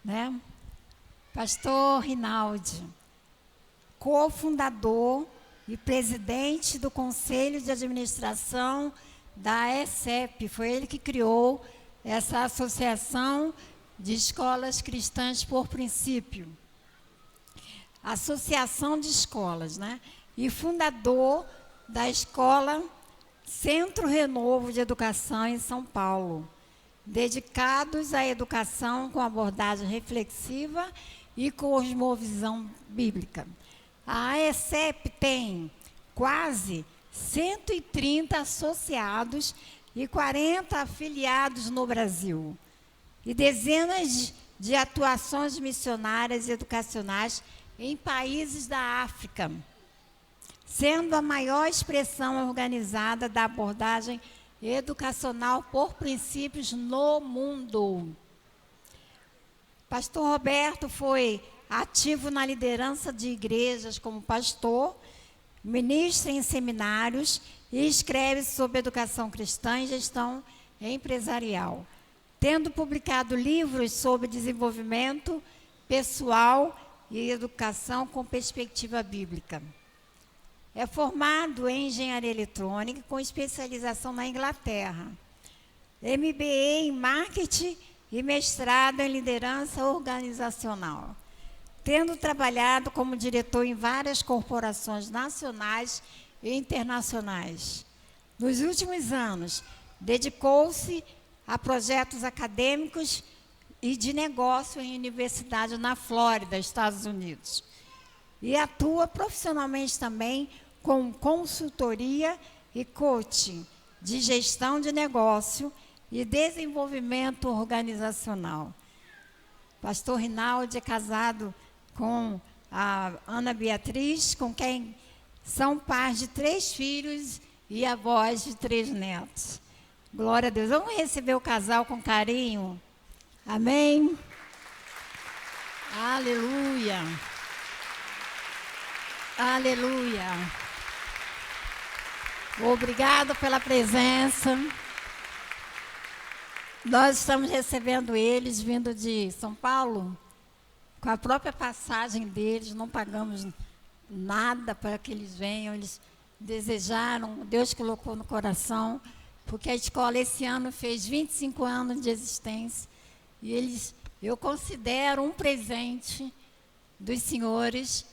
né? Pastor Rinaldi, cofundador e presidente do Conselho de Administração da ESEP. Foi ele que criou essa Associação de Escolas Cristãs por Princípio. Associação de Escolas, né? E fundador da Escola Centro Renovo de Educação em São Paulo, dedicados à educação com abordagem reflexiva e cosmovisão bíblica. A ESEP tem quase 130 associados e 40 afiliados no Brasil, e dezenas de atuações missionárias e educacionais em países da África, sendo a maior expressão organizada da abordagem educacional por princípios no mundo. Pastor Roberto foi ativo na liderança de igrejas como pastor, ministra em seminários e escreve sobre educação cristã e gestão empresarial, tendo publicado livros sobre desenvolvimento pessoal e educação com perspectiva bíblica. É formado em engenharia eletrônica com especialização na Inglaterra, MBA em marketing e mestrado em liderança organizacional, tendo trabalhado como diretor em várias corporações nacionais e internacionais. Nos últimos anos, dedicou-se a projetos acadêmicos e de negócio em universidade na Flórida, Estados Unidos. E atua profissionalmente também com consultoria e coaching de gestão de negócio e desenvolvimento organizacional. Pastor Rinaldi é casado com a Ana Beatriz, com quem são pais de 3 filhos e avós de 3 netos. Glória a Deus. Vamos receber o casal com carinho. Amém? Aleluia. Aleluia. Obrigado pela presença. Nós estamos recebendo eles vindo de São Paulo, com a própria passagem deles, não pagamos nada para que eles venham, eles desejaram, Deus colocou no coração, porque a escola esse ano fez 25 anos de existência, e eu considero um presente dos senhores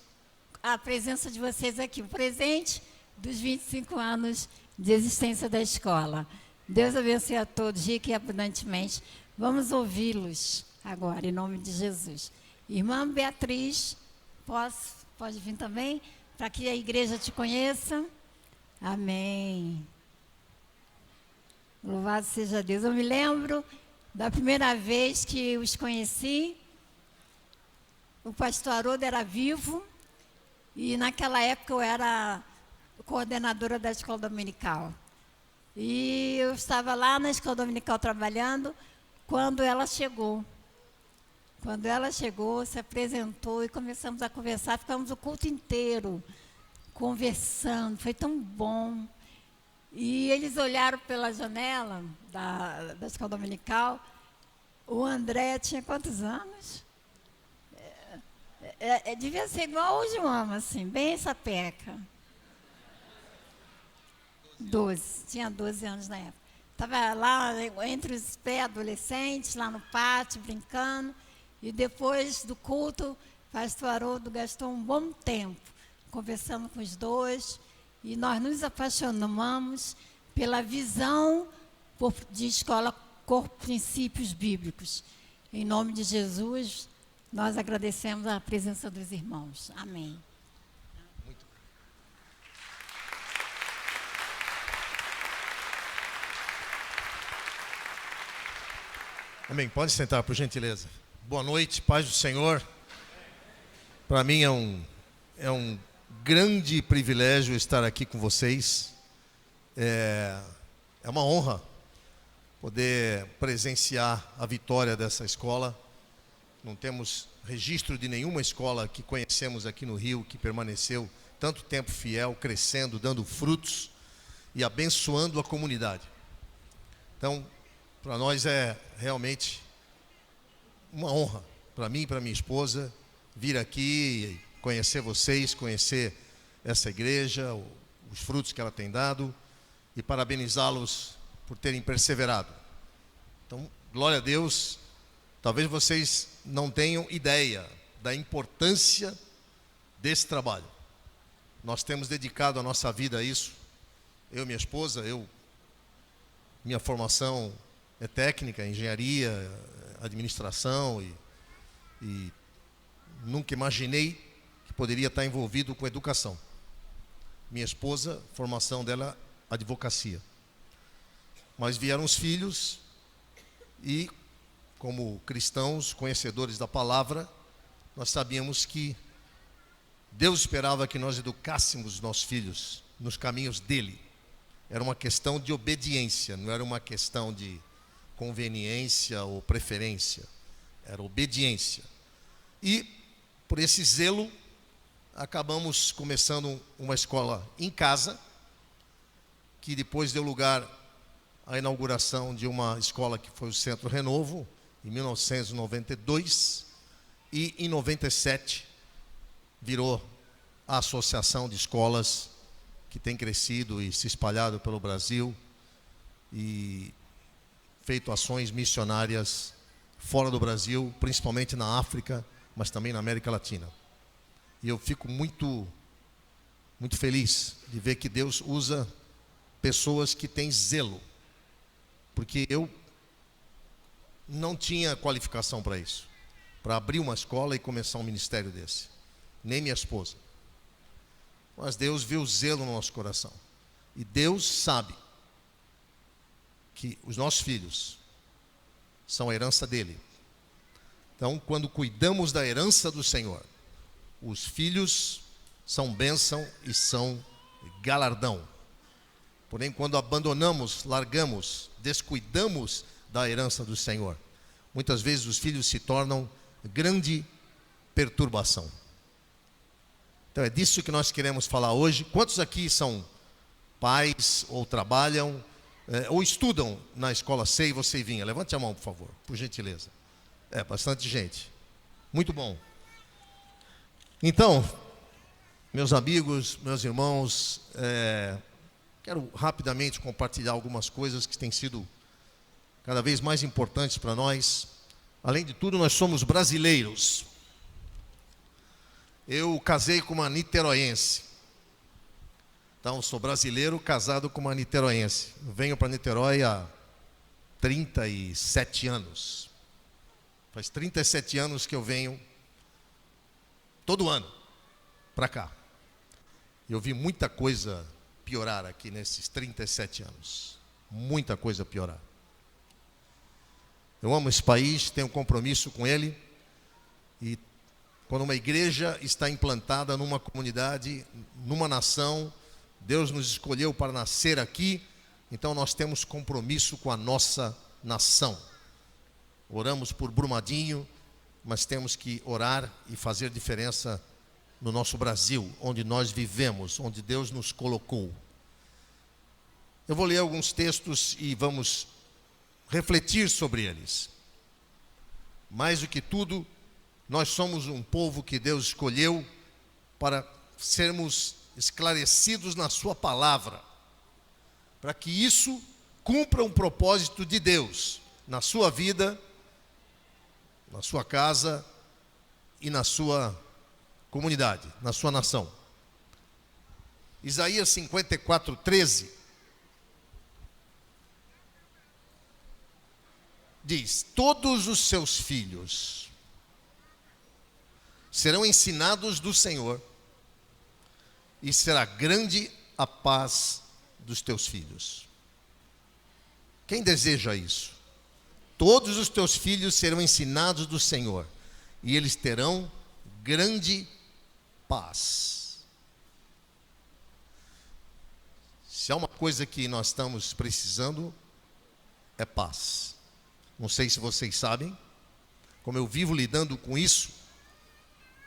a presença de vocês aqui, o presente dos 25 anos de existência da escola. Deus abençoe a todos, rica e abundantemente. Vamos ouvi-los agora, em nome de Jesus. Irmã Beatriz, pode vir também, para que a igreja te conheça. Amém. Louvado seja Deus. Eu me lembro da primeira vez que os conheci, o pastor Haroldo era vivo, e naquela época eu era coordenadora da escola dominical. E eu estava lá na escola dominical trabalhando, quando ela chegou. Quando ela chegou, se apresentou e começamos a conversar, ficamos o culto inteiro conversando, foi tão bom. E eles olharam pela janela da escola dominical, o André tinha quantos anos? Devia ser igual o João, assim, bem sapeca. 12, tinha 12 anos na época. Estava lá entre os pré-adolescentes, lá no pátio, brincando. E depois do culto, o pastor Haroldo gastou um bom tempo conversando com os dois. E nós nos apaixonamos pela visão de escola com princípios bíblicos. Em nome de Jesus, nós agradecemos a presença dos irmãos. Amém. Amém. Pode sentar, por gentileza. Boa noite, paz do Senhor. Para mim é um grande privilégio estar aqui com vocês. É uma honra poder presenciar a vitória dessa escola. Não temos registro de nenhuma escola que conhecemos aqui no Rio que permaneceu tanto tempo fiel, crescendo, dando frutos e abençoando a comunidade. Então, para nós é realmente uma honra para mim e para minha esposa vir aqui e conhecer vocês, conhecer essa igreja, os frutos que ela tem dado, e parabenizá-los por terem perseverado. Então, glória a Deus. Talvez vocês não tenham ideia da importância desse trabalho. Nós temos dedicado a nossa vida a isso. Eu e minha esposa, minha formação é técnica, engenharia, administração, e nunca imaginei que poderia estar envolvido com educação. Minha esposa, formação dela, advocacia. Mas vieram os filhos e, como cristãos, conhecedores da palavra, nós sabíamos que Deus esperava que nós educássemos nossos filhos nos caminhos dele. Era uma questão de obediência, não era uma questão de conveniência ou preferência. Era obediência. E, por esse zelo, acabamos começando uma escola em casa, que depois deu lugar à inauguração de uma escola que foi o Centro Renovo, em 1992, e em 97 virou a Associação de Escolas, que tem crescido e se espalhado pelo Brasil e feito ações missionárias fora do Brasil, principalmente na África, mas também na América Latina. E eu fico muito feliz de ver que Deus usa pessoas que têm zelo, porque eu não tinha qualificação para isso, para abrir uma escola e começar um ministério desse, nem minha esposa. Mas Deus viu o zelo no nosso coração, e Deus sabe que os nossos filhos são a herança dele. Então, quando cuidamos da herança do Senhor, os filhos são bênção e são galardão. Porém, quando abandonamos, largamos, descuidamos da herança do Senhor, muitas vezes os filhos se tornam grande perturbação. Então, é disso que nós queremos falar hoje. Quantos aqui são pais, ou trabalham, ou estudam na escola Sei Você e Vinha? Levante a mão, por favor, por gentileza. Bastante gente. Muito bom. Então, meus amigos, meus irmãos, quero rapidamente compartilhar algumas coisas que têm sido cada vez mais importantes para nós. Além de tudo, nós somos brasileiros. Eu casei com uma niteroense. Então, sou brasileiro casado com uma niteroense. Eu venho para Niterói há 37 anos. Faz 37 anos que eu venho todo ano para cá. Eu vi muita coisa piorar aqui nesses 37 anos. Muita coisa piorar. Eu amo esse país, tenho compromisso com ele. E quando uma igreja está implantada numa comunidade, numa nação, Deus nos escolheu para nascer aqui, então nós temos compromisso com a nossa nação. Oramos por Brumadinho, mas temos que orar e fazer diferença no nosso Brasil, onde nós vivemos, onde Deus nos colocou. Eu vou ler alguns textos e vamos refletir sobre eles. Mais do que tudo, nós somos um povo que Deus escolheu para sermos esclarecidos na sua palavra, para que isso cumpra um propósito de Deus na sua vida, na sua casa e na sua comunidade, na sua nação. Isaías 54:13 diz: todos os seus filhos serão ensinados do Senhor, e será grande a paz dos teus filhos. Quem deseja isso? Todos os teus filhos serão ensinados do Senhor, e eles terão grande paz. Se há uma coisa que nós estamos precisando, é paz. Não sei se vocês sabem, como eu vivo lidando com isso,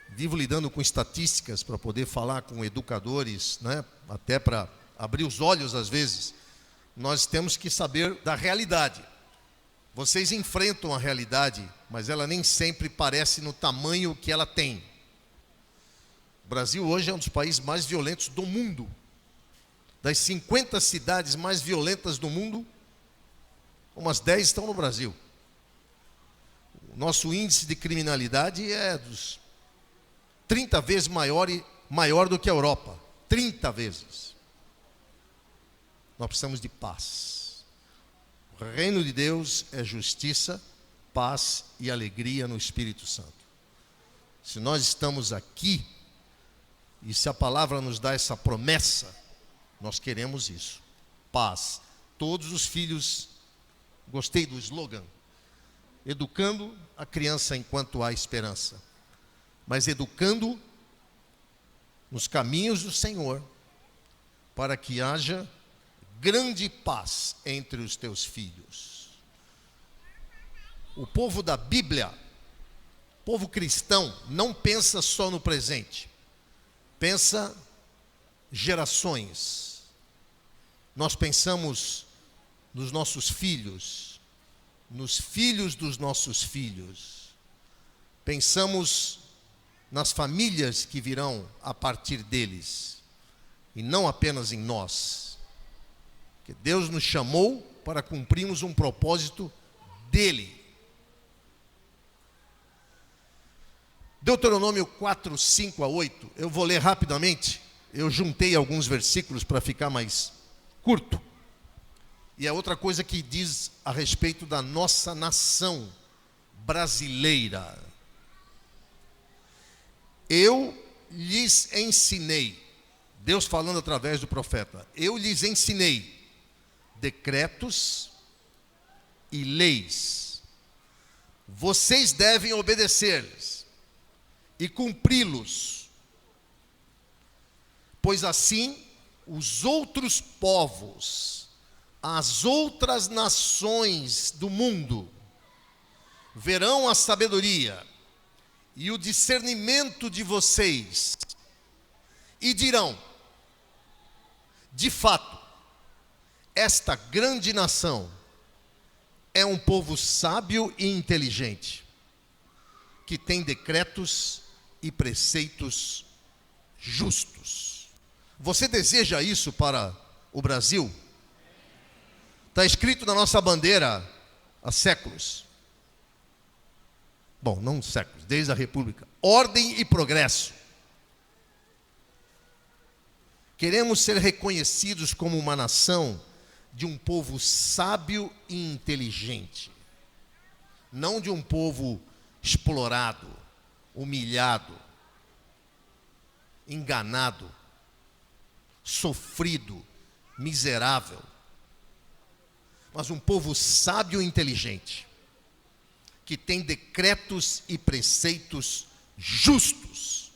vivo lidando com estatísticas para poder falar com educadores, né? Até para abrir os olhos às vezes. Nós temos que saber da realidade. Vocês enfrentam a realidade, mas ela nem sempre parece no tamanho que ela tem. O Brasil hoje é um dos países mais violentos do mundo. Das 50 cidades mais violentas do mundo, umas 10 estão no Brasil. O nosso índice de criminalidade é dos 30 vezes maior do que a Europa. 30 vezes. Nós precisamos de paz. O reino de Deus é justiça, paz e alegria no Espírito Santo. Se nós estamos aqui, e se a palavra nos dá essa promessa, nós queremos isso. Paz. Todos os filhos, gostei do slogan, educando a criança enquanto há esperança, mas educando nos caminhos do Senhor, para que haja grande paz entre os teus filhos. O povo da Bíblia, o povo cristão, não pensa só no presente, pensa gerações. Nós pensamos nos nossos filhos, nos filhos dos nossos filhos. Pensamos nas famílias que virão a partir deles, e não apenas em nós. Que Deus nos chamou para cumprirmos um propósito dele. Deuteronômio 4, 5 a 8, eu vou ler rapidamente. Eu juntei alguns versículos para ficar mais curto. E é outra coisa que diz a respeito da nossa nação brasileira. Eu lhes ensinei, Deus falando através do profeta, eu lhes ensinei decretos e leis. Vocês devem obedecê-los e cumpri-los, pois assim os outros povos, as outras nações do mundo, verão a sabedoria e o discernimento de vocês e dirão: de fato, esta grande nação é um povo sábio e inteligente, que tem decretos e preceitos justos. Você deseja isso para o Brasil? Está escrito na nossa bandeira há séculos. Bom, não séculos, desde a República. Ordem e progresso. Queremos ser reconhecidos como uma nação de um povo sábio e inteligente. Não de um povo explorado, humilhado, enganado, sofrido, miserável. Mas um povo sábio e inteligente, que tem decretos e preceitos justos.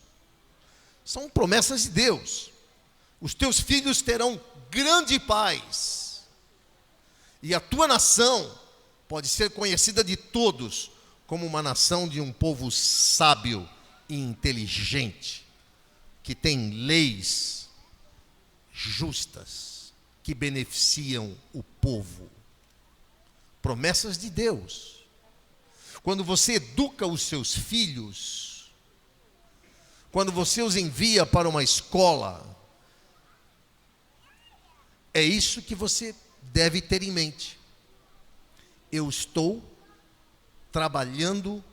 São promessas de Deus. Os teus filhos terão grande paz, e a tua nação pode ser conhecida de todos como uma nação de um povo sábio e inteligente, que tem leis justas, que beneficiam o povo. Promessas de Deus. Quando você educa os seus filhos, quando você os envia para uma escola, é isso que você deve ter em mente. Eu estou trabalhando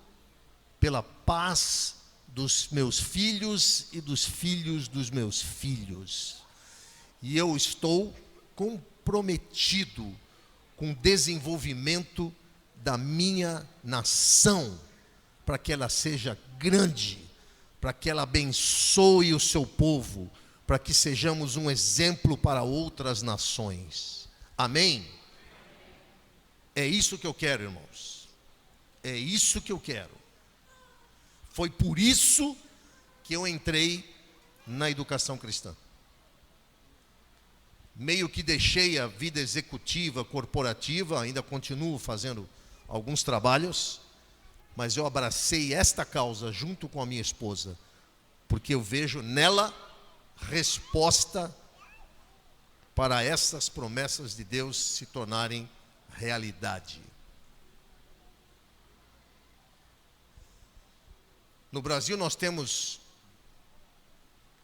pela paz dos meus filhos e dos filhos dos meus filhos. E eu estou comprometido com o desenvolvimento da minha nação, para que ela seja grande, para que ela abençoe o seu povo, para que sejamos um exemplo para outras nações. Amém? É isso que eu quero, irmãos. É isso que eu quero. Foi por isso que eu entrei na educação cristã. Meio que deixei a vida executiva, corporativa, ainda continuo fazendo alguns trabalhos, mas eu abracei esta causa junto com a minha esposa, porque eu vejo nela resposta para essas promessas de Deus se tornarem realidade. No Brasil nós temos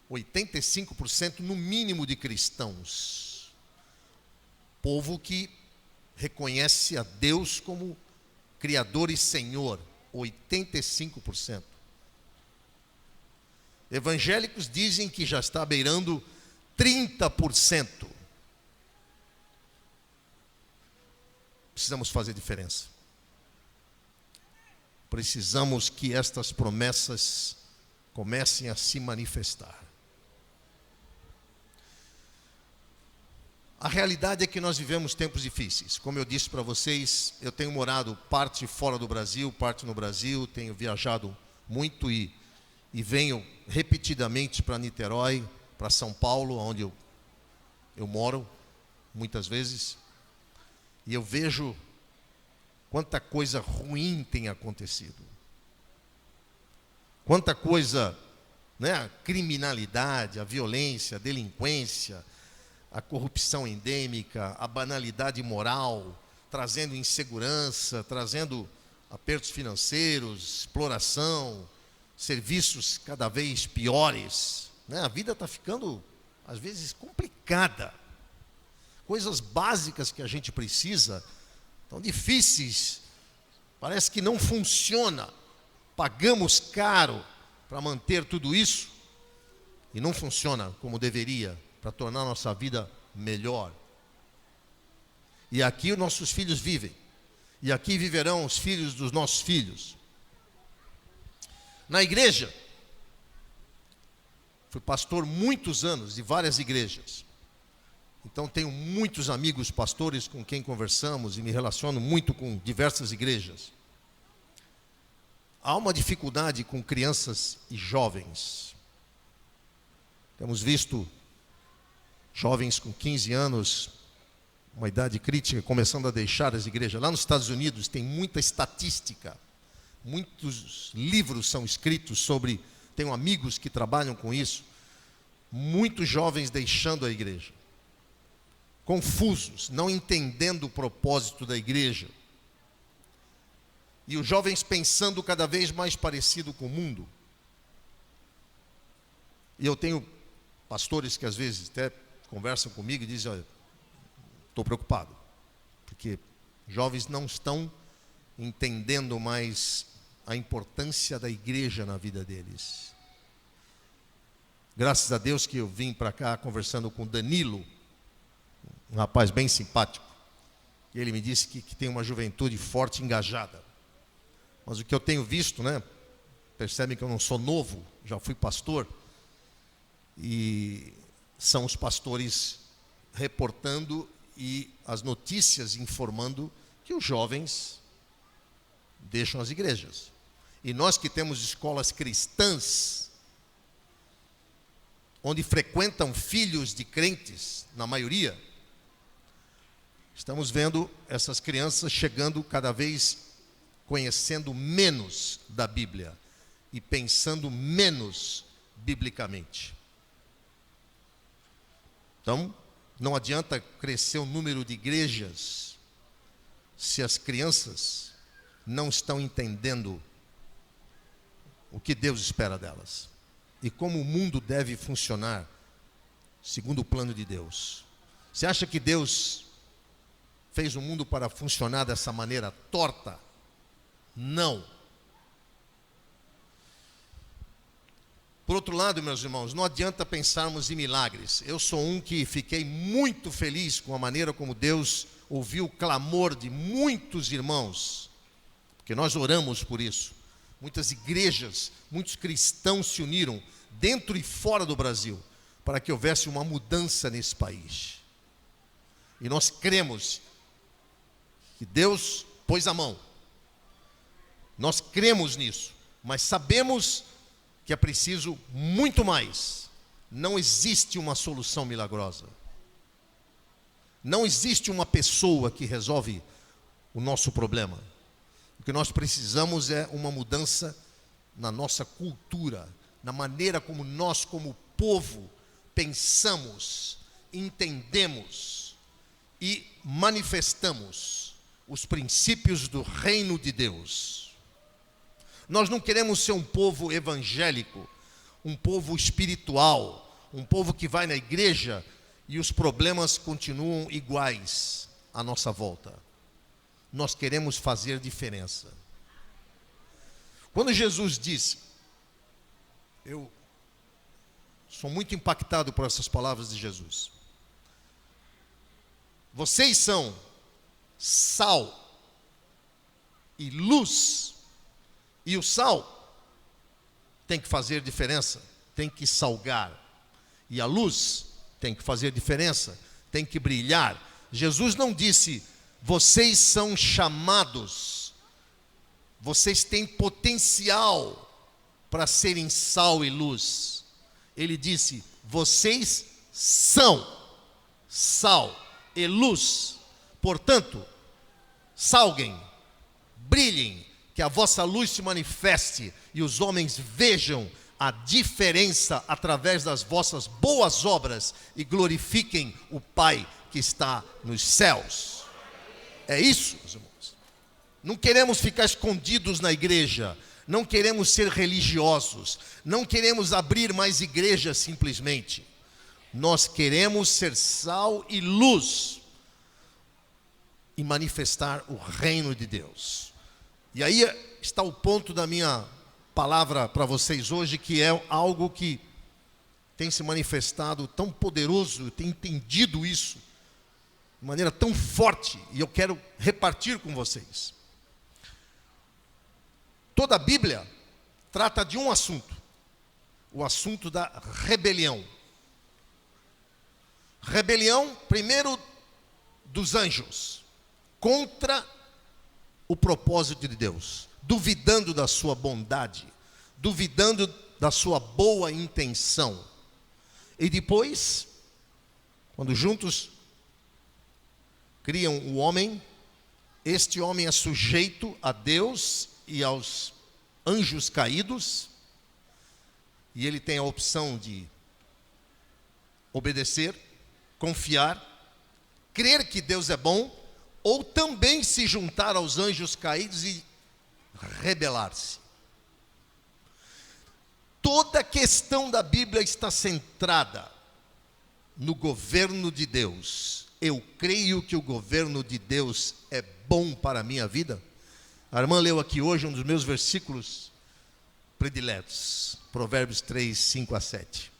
85% no mínimo de cristãos. Povo que reconhece a Deus como Criador e Senhor. 85%. Evangélicos dizem que já está beirando 30%. Precisamos fazer diferença. Precisamos que estas promessas comecem a se manifestar. A realidade é que nós vivemos tempos difíceis. Como eu disse para vocês, eu tenho morado parte fora do Brasil, parte no Brasil, tenho viajado muito e venho repetidamente para Niterói, para São Paulo, onde eu moro, muitas vezes. E eu vejo quanta coisa ruim tem acontecido. Quanta coisa, né? A criminalidade, a violência, a delinquência, a corrupção endêmica, a banalidade moral, trazendo insegurança, trazendo apertos financeiros, exploração, serviços cada vez piores, né? A vida está ficando, às vezes, complicada. Coisas básicas que a gente precisa tão difíceis, parece que não funciona. Pagamos caro para manter tudo isso e não funciona como deveria, para tornar a nossa vida melhor. E aqui os nossos filhos vivem, e aqui viverão os filhos dos nossos filhos. Na igreja, fui pastor muitos anos de várias igrejas. Então tenho muitos amigos pastores com quem conversamos e me relaciono muito com diversas igrejas. Há uma dificuldade com crianças e jovens. Temos visto jovens com 15 anos, uma idade crítica, começando a deixar as igrejas. Lá nos Estados Unidos tem muita estatística, muitos livros são escritos sobre, tenho amigos que trabalham com isso, muitos jovens deixando a igreja. Confusos, não entendendo o propósito da igreja. E os jovens pensando cada vez mais parecido com o mundo. E eu tenho pastores que às vezes até conversam comigo e dizem, olha, estou preocupado, porque jovens não estão entendendo mais a importância da igreja na vida deles. Graças a Deus que eu vim para cá conversando com Danilo, um rapaz bem simpático. E ele me disse que tem uma juventude forte e engajada. Mas o que eu tenho visto, né? Percebem que eu não sou novo, já fui pastor. E são os pastores reportando e as notícias informando que os jovens deixam as igrejas. E nós que temos escolas cristãs, onde frequentam filhos de crentes, na maioria, estamos vendo essas crianças chegando cada vez conhecendo menos da Bíblia e pensando menos biblicamente. Então, não adianta crescer o número de igrejas se as crianças não estão entendendo o que Deus espera delas e como o mundo deve funcionar segundo o plano de Deus. Você acha que Deus fez o mundo para funcionar dessa maneira torta? Não. Por outro lado, meus irmãos, não adianta pensarmos em milagres. Eu sou um que fiquei muito feliz com a maneira como Deus ouviu o clamor de muitos irmãos, porque nós oramos por isso. Muitas igrejas, muitos cristãos se uniram, dentro e fora do Brasil, para que houvesse uma mudança nesse país. E nós cremos que Deus pôs a mão. Nós cremos nisso, mas sabemos que é preciso muito mais. Não existe uma solução milagrosa. Não existe uma pessoa que resolve o nosso problema. O que nós precisamos é uma mudança na nossa cultura, na maneira como nós, como povo, pensamos, entendemos e manifestamos os princípios do reino de Deus. Nós não queremos ser um povo evangélico, um povo espiritual, um povo que vai na igreja e os problemas continuam iguais à nossa volta. Nós queremos fazer diferença. Quando Jesus disse, eu sou muito impactado por essas palavras de Jesus. Vocês são sal e luz. E o sal tem que fazer diferença, tem que salgar. E a luz tem que fazer diferença, tem que brilhar. Jesus não disse, vocês são chamados, vocês têm potencial para serem sal e luz. Ele disse, vocês são sal e luz. Portanto, salguem, brilhem, que a vossa luz se manifeste e os homens vejam a diferença através das vossas boas obras e glorifiquem o Pai que está nos céus. É isso, meus irmãos. Não queremos ficar escondidos na igreja, não queremos ser religiosos, não queremos abrir mais igrejas simplesmente. Nós queremos ser sal e luz e manifestar o reino de Deus. E aí está o ponto da minha palavra para vocês hoje, que é algo que tem se manifestado tão poderoso, eu tenho entendido isso de maneira tão forte, e eu quero repartir com vocês. Toda a Bíblia trata de um assunto, o assunto da rebelião. Rebelião, primeiro, dos anjos, contra o propósito de Deus, duvidando da sua bondade, duvidando da sua boa intenção. E depois, quando juntos criam o homem, este homem é sujeito a Deus e aos anjos caídos, e ele tem a opção de obedecer, confiar, crer que Deus é bom, ou também se juntar aos anjos caídos e rebelar-se. Toda a questão da Bíblia está centrada no governo de Deus. Eu creio que o governo de Deus é bom para a minha vida. A irmã leu aqui hoje um dos meus versículos prediletos, Provérbios 3, 5 a 7.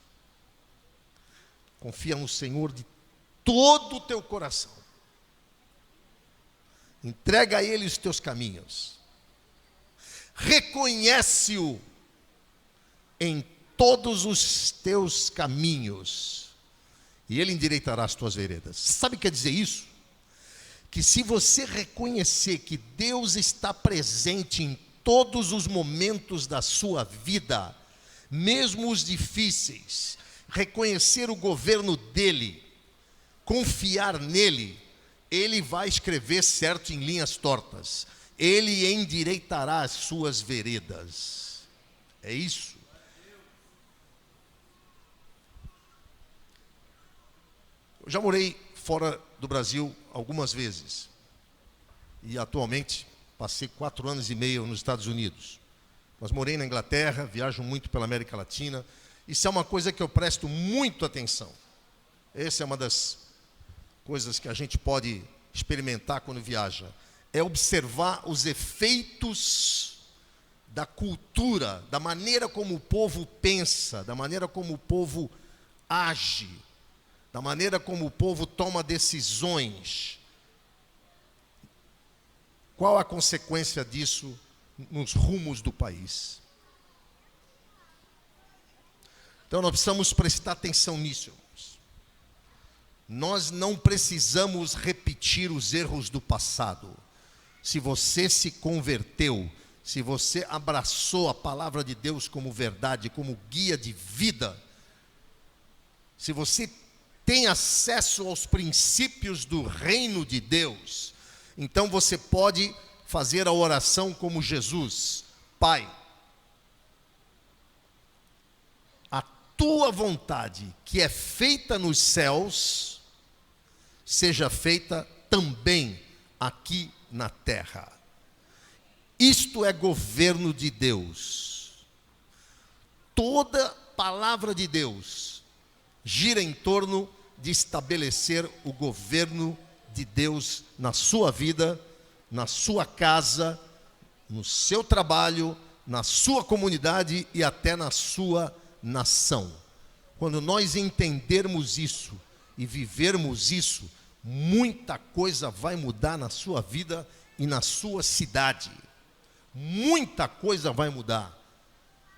Confia no Senhor de todo o teu coração. Entrega a Ele os teus caminhos. Reconhece-o em todos os teus caminhos, e Ele endireitará as tuas veredas. Sabe o que quer dizer isso? Que se você reconhecer que Deus está presente em todos os momentos da sua vida, mesmo os difíceis, reconhecer o governo dEle, confiar nele, Ele vai escrever certo em linhas tortas. Ele endireitará as suas veredas. É isso. Eu já morei fora do Brasil algumas vezes. E atualmente passei 4 anos e meio nos Estados Unidos. Mas morei na Inglaterra, viajo muito pela América Latina. Isso é uma coisa que eu presto muito atenção. Essa é uma das coisas que a gente pode experimentar quando viaja. É observar os efeitos da cultura, da maneira como o povo pensa, da maneira como o povo age, da maneira como o povo toma decisões. Qual a consequência disso nos rumos do país? Então nós precisamos prestar atenção nisso, irmãos. Nós não precisamos repetir os erros do passado. Se você se converteu, se você abraçou a palavra de Deus como verdade, como guia de vida, se você tem acesso aos princípios do reino de Deus, então você pode fazer a oração como Jesus: Pai, a tua vontade, que é feita nos céus, seja feita também aqui na terra. Isto é governo de Deus. Toda palavra de Deus gira em torno de estabelecer o governo de Deus na sua vida, na sua casa, no seu trabalho, na sua comunidade e até na sua nação. Quando nós entendermos isso e vivermos isso, muita coisa vai mudar na sua vida e na sua cidade. Muita coisa vai mudar.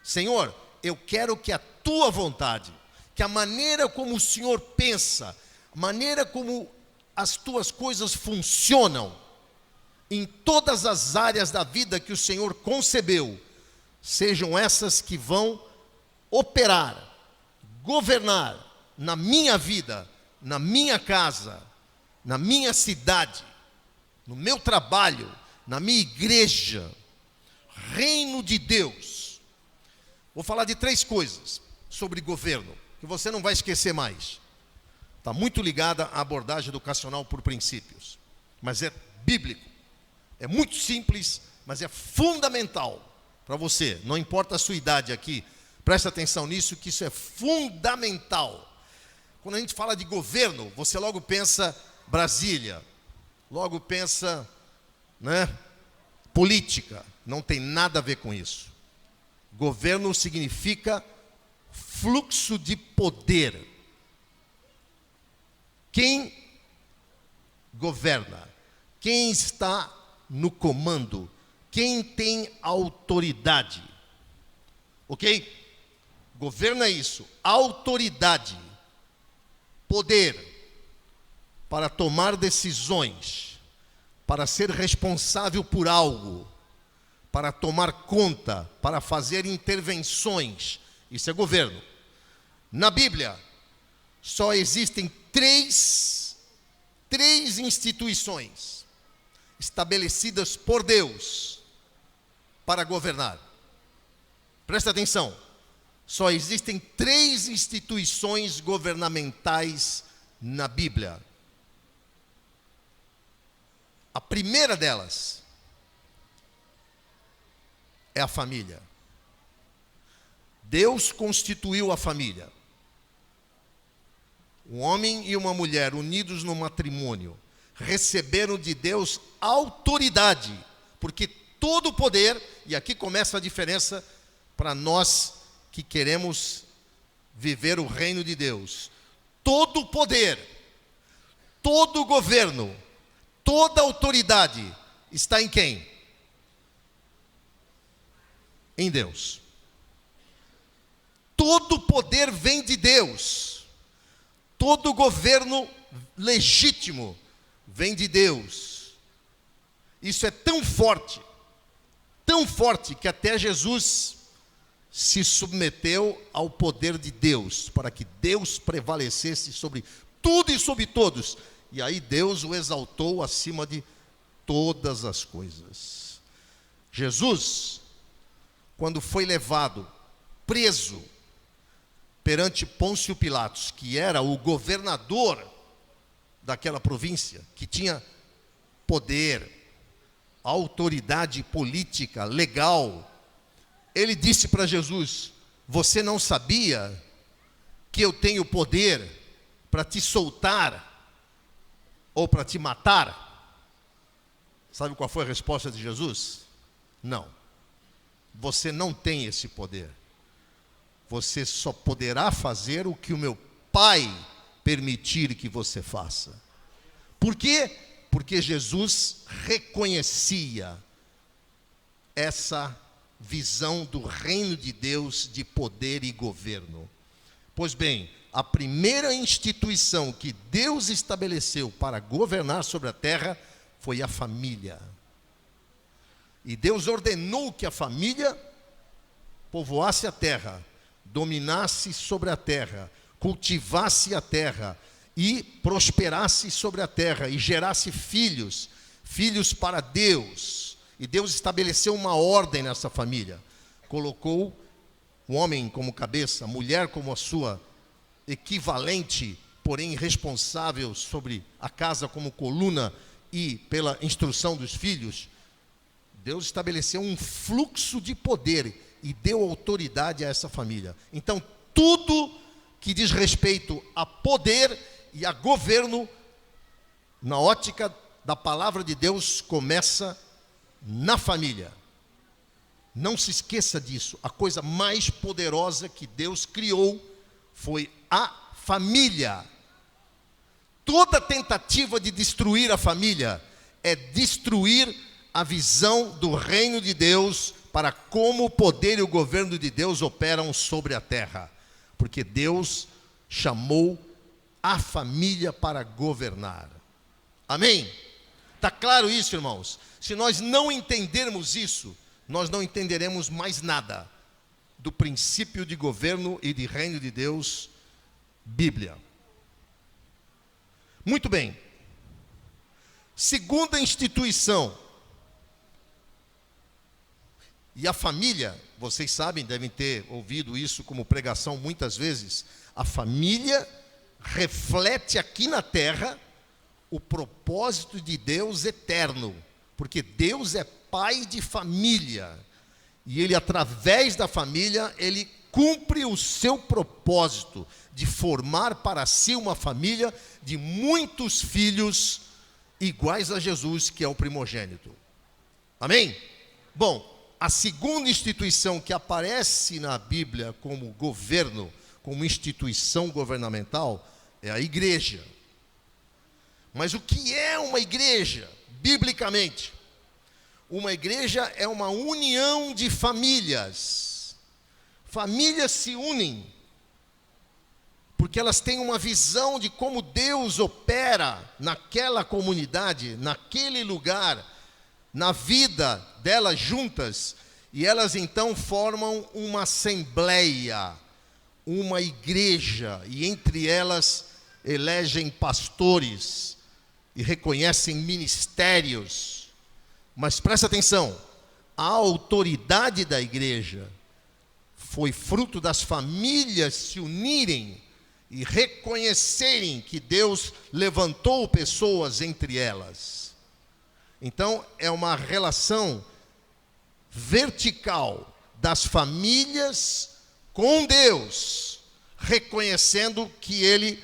Senhor, eu quero que a tua vontade, que a maneira como o Senhor pensa, a maneira como as tuas coisas funcionam, em todas as áreas da vida que o Senhor concebeu, sejam essas que vão operar, governar na minha vida, na minha casa, na minha cidade, no meu trabalho, na minha igreja. Reino de Deus. Vou falar de 3 coisas sobre governo, que você não vai esquecer mais. Está muito ligada à abordagem educacional por princípios, mas é bíblico. É muito simples, mas é fundamental para você. Não importa a sua idade aqui, presta atenção nisso, que isso é fundamental. Quando a gente fala de governo, você logo pensa Brasília, logo pensa, política. Não tem nada a ver com isso. Governo significa fluxo de poder. Quem governa? Quem está no comando? Quem tem autoridade? Ok? Governo é isso, autoridade, poder para tomar decisões, para ser responsável por algo, para tomar conta, para fazer intervenções. Isso é governo. Na Bíblia, só existem três instituições estabelecidas por Deus para governar. Presta atenção. Só existem 3 instituições governamentais na Bíblia. A primeira delas é a família. Deus constituiu a família. Um homem e uma mulher unidos no matrimônio receberam de Deus autoridade, porque todo o poder, e aqui começa a diferença para nós que queremos viver o reino de Deus. Todo o poder, todo o governo, toda a autoridade está em quem? Em Deus. Todo o poder vem de Deus. Todo o governo legítimo vem de Deus. Isso é tão forte que até Jesus se submeteu ao poder de Deus, para que Deus prevalecesse sobre tudo e sobre todos. E aí Deus o exaltou acima de todas as coisas. Jesus, quando foi levado, preso, perante Pôncio Pilatos, que era o governador daquela província, que tinha poder, autoridade política, legal, ele disse para Jesus: você não sabia que eu tenho poder para te soltar ou para te matar? Sabe qual foi a resposta de Jesus? Não, você não tem esse poder. Você só poderá fazer o que o meu Pai permitir que você faça. Por quê? Porque Jesus reconhecia essa visão do reino de Deus de poder e governo. Pois bem, a primeira instituição que Deus estabeleceu para governar sobre a terra foi a família. E Deus ordenou que a família povoasse a terra, dominasse sobre a terra, cultivasse a terra e prosperasse sobre a terra e gerasse filhos para Deus. E Deus estabeleceu uma ordem nessa família. Colocou o homem como cabeça, a mulher como a sua equivalente, porém responsável sobre a casa como coluna e pela instrução dos filhos. Deus estabeleceu um fluxo de poder e deu autoridade a essa família. Então, tudo que diz respeito a poder e a governo, na ótica da palavra de Deus, começa na família. Não se esqueça disso. A coisa mais poderosa que Deus criou foi a família. Toda tentativa de destruir a família é destruir a visão do reino de Deus para como o poder e o governo de Deus operam sobre a terra. Porque Deus chamou a família para governar. Amém? Está claro isso, irmãos? Se nós não entendermos isso, nós não entenderemos mais nada do princípio de governo e de reino de Deus, Bíblia. Muito bem. Segunda instituição. E a família, vocês sabem, devem ter ouvido isso como pregação muitas vezes. A família reflete aqui na terra o propósito de Deus eterno. Porque Deus é pai de família. E Ele, através da família, Ele cumpre o seu propósito de formar para si uma família de muitos filhos iguais a Jesus, que é o primogênito. Amém? Bom, a segunda instituição que aparece na Bíblia como governo, como instituição governamental, é a igreja. Mas o que é uma igreja, biblicamente? Uma igreja é uma união de famílias. Famílias se unem porque elas têm uma visão de como Deus opera naquela comunidade, naquele lugar, na vida delas juntas, e elas então formam uma assembleia, uma igreja, e entre elas elegem pastores e reconhecem ministérios. Mas presta atenção, a autoridade da igreja foi fruto das famílias se unirem e reconhecerem que Deus levantou pessoas entre elas. Então, é uma relação vertical das famílias com Deus, reconhecendo que Ele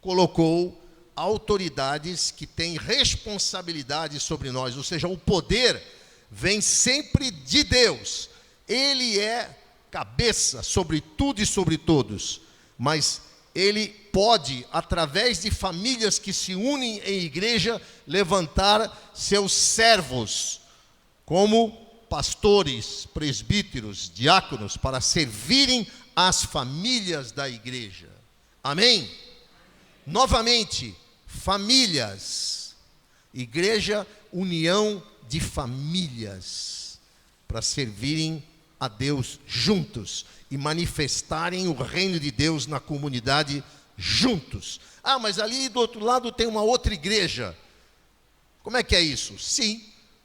colocou autoridades que têm responsabilidade sobre nós, ou seja, o poder vem sempre de Deus. Ele é cabeça sobre tudo e sobre todos, mas Ele pode, através de famílias que se unem em igreja, levantar seus servos, como pastores, presbíteros, diáconos, para servirem as famílias da igreja. Amém? Novamente, famílias, igreja, união de famílias, para servirem a Deus juntos e manifestarem o reino de Deus na comunidade juntos. Ah, mas ali do outro lado tem uma outra igreja. Como é que é isso? Sim,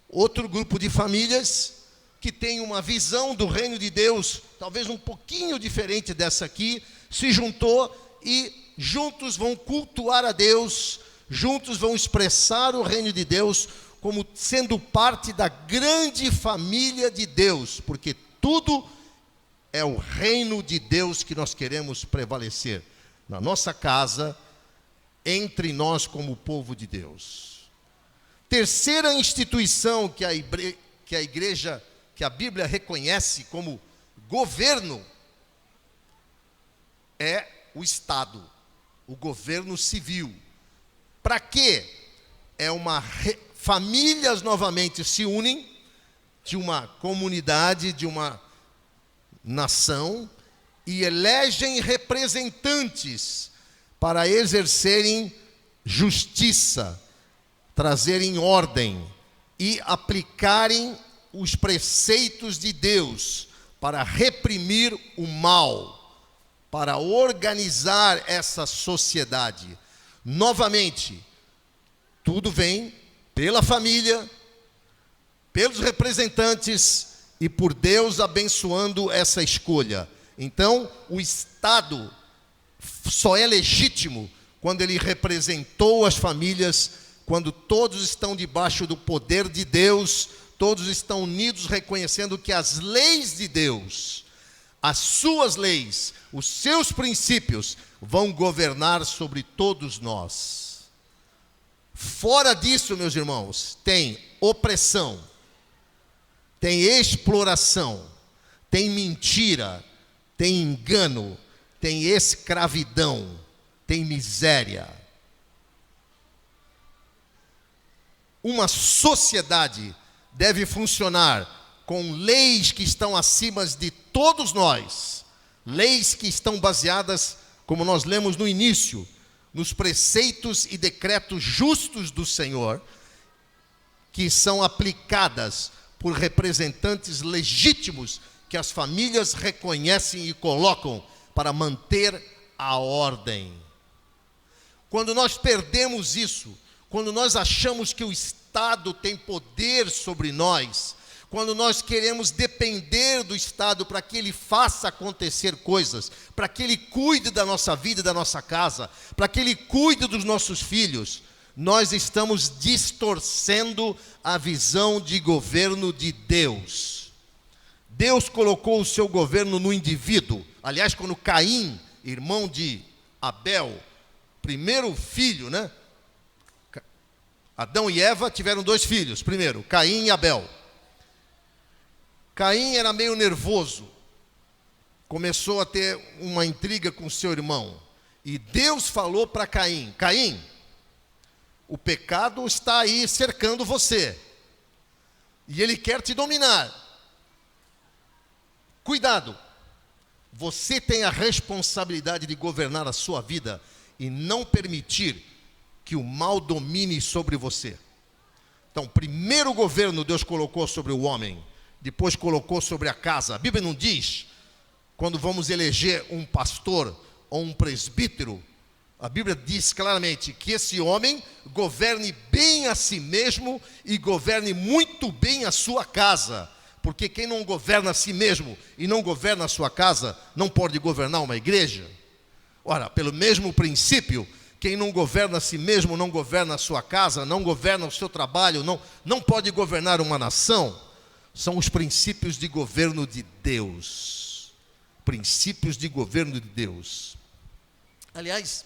outro grupo de famílias que tem uma visão do reino de Deus, talvez um pouquinho diferente dessa aqui, se juntou e juntos vão cultuar a Deus, juntos vão expressar o reino de Deus como sendo parte da grande família de Deus, porque tudo é o reino de Deus que nós queremos prevalecer na nossa casa, entre nós como povo de Deus. Terceira instituição que a igreja, que a Bíblia reconhece como governo, é o Estado, o governo civil. Para quê? Famílias novamente se unem de uma comunidade, de uma nação, e elegem representantes para exercerem justiça, trazerem ordem e aplicarem os preceitos de Deus para reprimir o mal, para organizar essa sociedade. Novamente, tudo vem pela família, pelos representantes e por Deus abençoando essa escolha. Então, o Estado só é legítimo quando ele representou as famílias, quando todos estão debaixo do poder de Deus, todos estão unidos reconhecendo que as leis de Deus, as suas leis, os seus princípios vão governar sobre todos nós. Fora disso, meus irmãos, tem opressão, tem exploração, tem mentira, tem engano, tem escravidão, tem miséria. Uma sociedade deve funcionar com leis que estão acima de todos nós, leis que estão baseadas, como nós lemos no início, nos preceitos e decretos justos do Senhor, que são aplicadas por representantes legítimos que as famílias reconhecem e colocam para manter a ordem. Quando nós perdemos isso, quando nós achamos que o Estado tem poder sobre nós, quando nós queremos depender do Estado para que ele faça acontecer coisas, para que ele cuide da nossa vida e da nossa casa, para que ele cuide dos nossos filhos, nós estamos distorcendo a visão de governo de Deus. Deus colocou o seu governo no indivíduo. Aliás, quando Caim, irmão de Abel, primeiro filho, né? Adão e Eva tiveram 2 filhos, primeiro, Caim e Abel. Caim era meio nervoso, começou a ter uma intriga com seu irmão, e Deus falou para Caim: Caim, o pecado está aí cercando você, e ele quer te dominar. Cuidado, você tem a responsabilidade de governar a sua vida e não permitir que o mal domine sobre você. Então, primeiro governo Deus colocou sobre o homem, depois colocou sobre a casa. A Bíblia não diz, quando vamos eleger um pastor ou um presbítero, a Bíblia diz claramente que esse homem governe bem a si mesmo e governe muito bem a sua casa. Porque quem não governa a si mesmo e não governa a sua casa, não pode governar uma igreja. Ora, pelo mesmo princípio, quem não governa a si mesmo, não governa a sua casa, não governa o seu trabalho, não pode governar uma nação. São os princípios de governo de Deus. Princípios de governo de Deus. Aliás,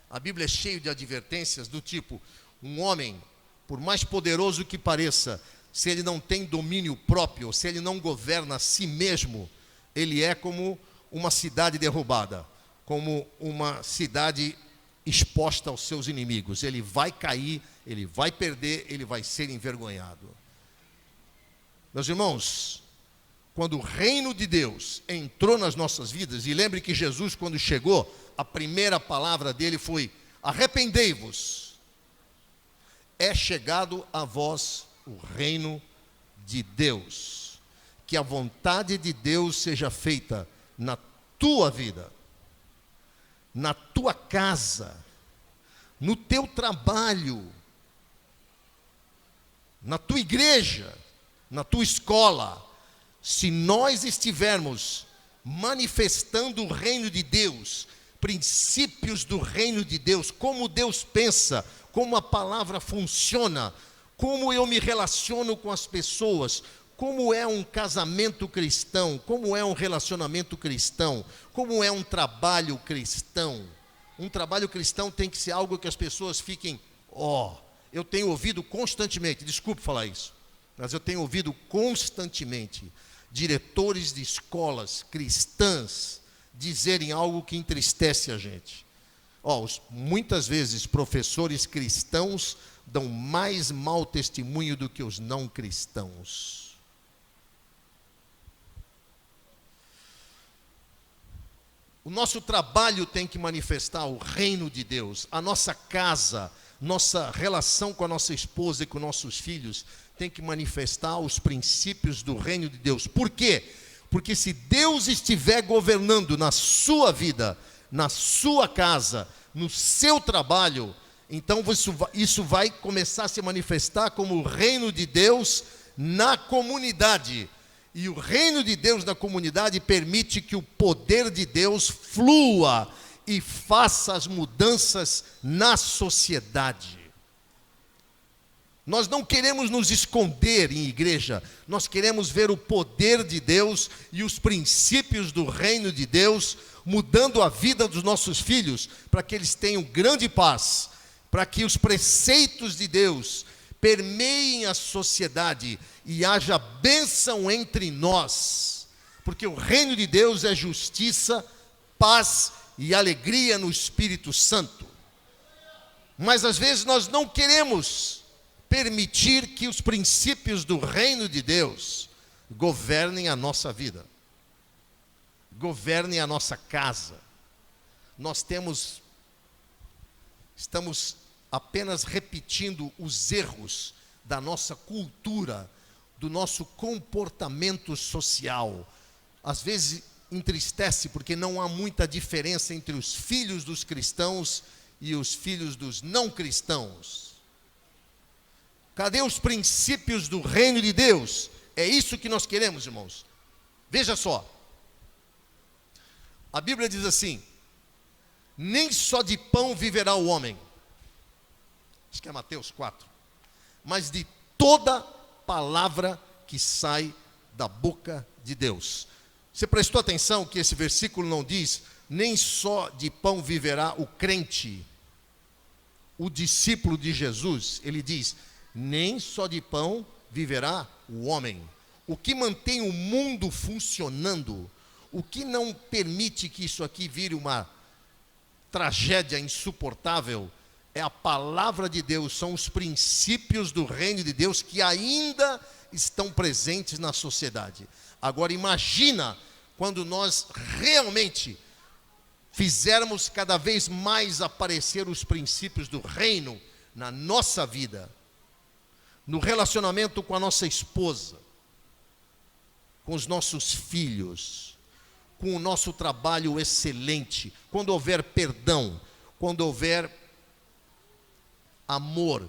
a Bíblia é cheia de advertências do tipo: um homem, por mais poderoso que pareça, se ele não tem domínio próprio, se ele não governa a si mesmo, ele é como uma cidade derrubada, como uma cidade exposta aos seus inimigos. Ele vai cair, ele vai perder, ele vai ser envergonhado. Meus irmãos, quando o reino de Deus entrou nas nossas vidas, e lembre que Jesus, quando chegou, a primeira palavra dele foi: arrependei-vos, é chegado a vós o reino de Deus. Que a vontade de Deus seja feita na tua vida, na tua casa, no teu trabalho, na tua igreja, na tua escola. Se nós estivermos manifestando o reino de Deus, princípios do reino de Deus, como Deus pensa, como a palavra funciona, como eu me relaciono com as pessoas, como é um casamento cristão, como é um relacionamento cristão, como é um trabalho cristão. Um trabalho cristão tem que ser algo que as pessoas fiquem, eu tenho ouvido constantemente, desculpe falar isso, mas eu tenho ouvido constantemente diretores de escolas cristãs dizerem algo que entristece a gente. Muitas vezes professores cristãos dão mais mau testemunho do que os não cristãos. O nosso trabalho tem que manifestar o reino de Deus. A nossa casa, nossa relação com a nossa esposa e com nossos filhos tem que manifestar os princípios do reino de Deus. Por quê? Porque se Deus estiver governando na sua vida, na sua casa, no seu trabalho, então isso vai começar a se manifestar como o reino de Deus na comunidade. E o reino de Deus na comunidade permite que o poder de Deus flua e faça as mudanças na sociedade. Nós não queremos nos esconder em igreja, nós queremos ver o poder de Deus e os princípios do reino de Deus mudando a vida dos nossos filhos, para que eles tenham grande paz, para que os preceitos de Deus permeiem a sociedade e haja bênção entre nós, porque o reino de Deus é justiça, paz e alegria no Espírito Santo. Mas às vezes nós não queremos permitir que os princípios do reino de Deus governem a nossa vida, governem a nossa casa. Estamos apenas repetindo os erros da nossa cultura, do nosso comportamento social. Às vezes entristece porque não há muita diferença entre os filhos dos cristãos e os filhos dos não cristãos. Cadê os princípios do reino de Deus? É isso que nós queremos, irmãos. Veja só. A Bíblia diz assim: nem só de pão viverá o homem. Acho que é Mateus 4. Mas de toda palavra que sai da boca de Deus. Você prestou atenção que esse versículo não diz nem só de pão viverá o crente, o discípulo de Jesus. Ele diz: nem só de pão viverá o homem. O que mantém o mundo funcionando, o que não permite que isso aqui vire uma tragédia insuportável, é a palavra de Deus, são os princípios do reino de Deus que ainda estão presentes na sociedade. Agora imagina quando nós realmente fizermos cada vez mais aparecer os princípios do reino na nossa vida, no relacionamento com a nossa esposa, com os nossos filhos, com o nosso trabalho excelente, quando houver perdão, quando houver amor,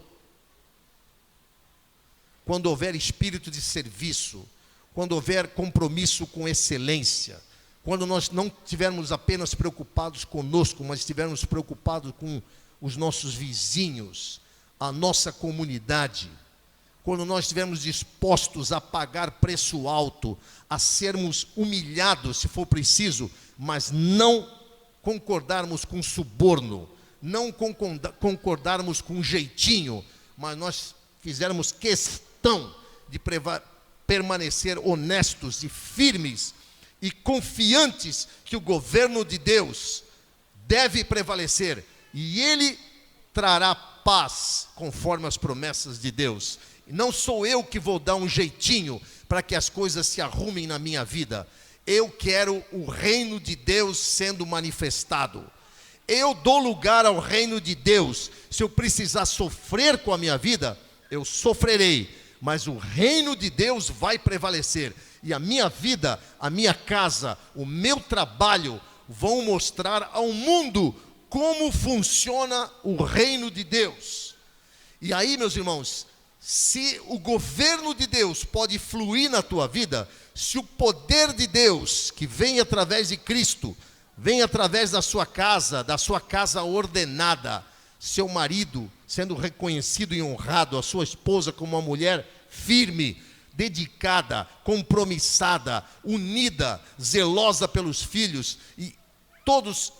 quando houver espírito de serviço, quando houver compromisso com excelência, quando nós não estivermos apenas preocupados conosco, mas estivermos preocupados com os nossos vizinhos, a nossa comunidade, quando nós estivermos dispostos a pagar preço alto, a sermos humilhados se for preciso, mas não concordarmos com suborno, não concordarmos com jeitinho, mas nós fizermos questão de permanecer honestos e firmes e confiantes que o governo de Deus deve prevalecer e Ele trará paz conforme as promessas de Deus. Não sou eu que vou dar um jeitinho para que as coisas se arrumem na minha vida. Eu quero o reino de Deus sendo manifestado. Eu dou lugar ao reino de Deus. Se eu precisar sofrer com a minha vida, eu sofrerei. Mas o reino de Deus vai prevalecer. E a minha vida, a minha casa, o meu trabalho vão mostrar ao mundo como funciona o reino de Deus. E aí, meus irmãos, se o governo de Deus pode fluir na tua vida, se o poder de Deus, que vem através de Cristo, vem através da sua casa ordenada, seu marido sendo reconhecido e honrado, a sua esposa como uma mulher firme, dedicada, compromissada, unida, zelosa pelos filhos, e todos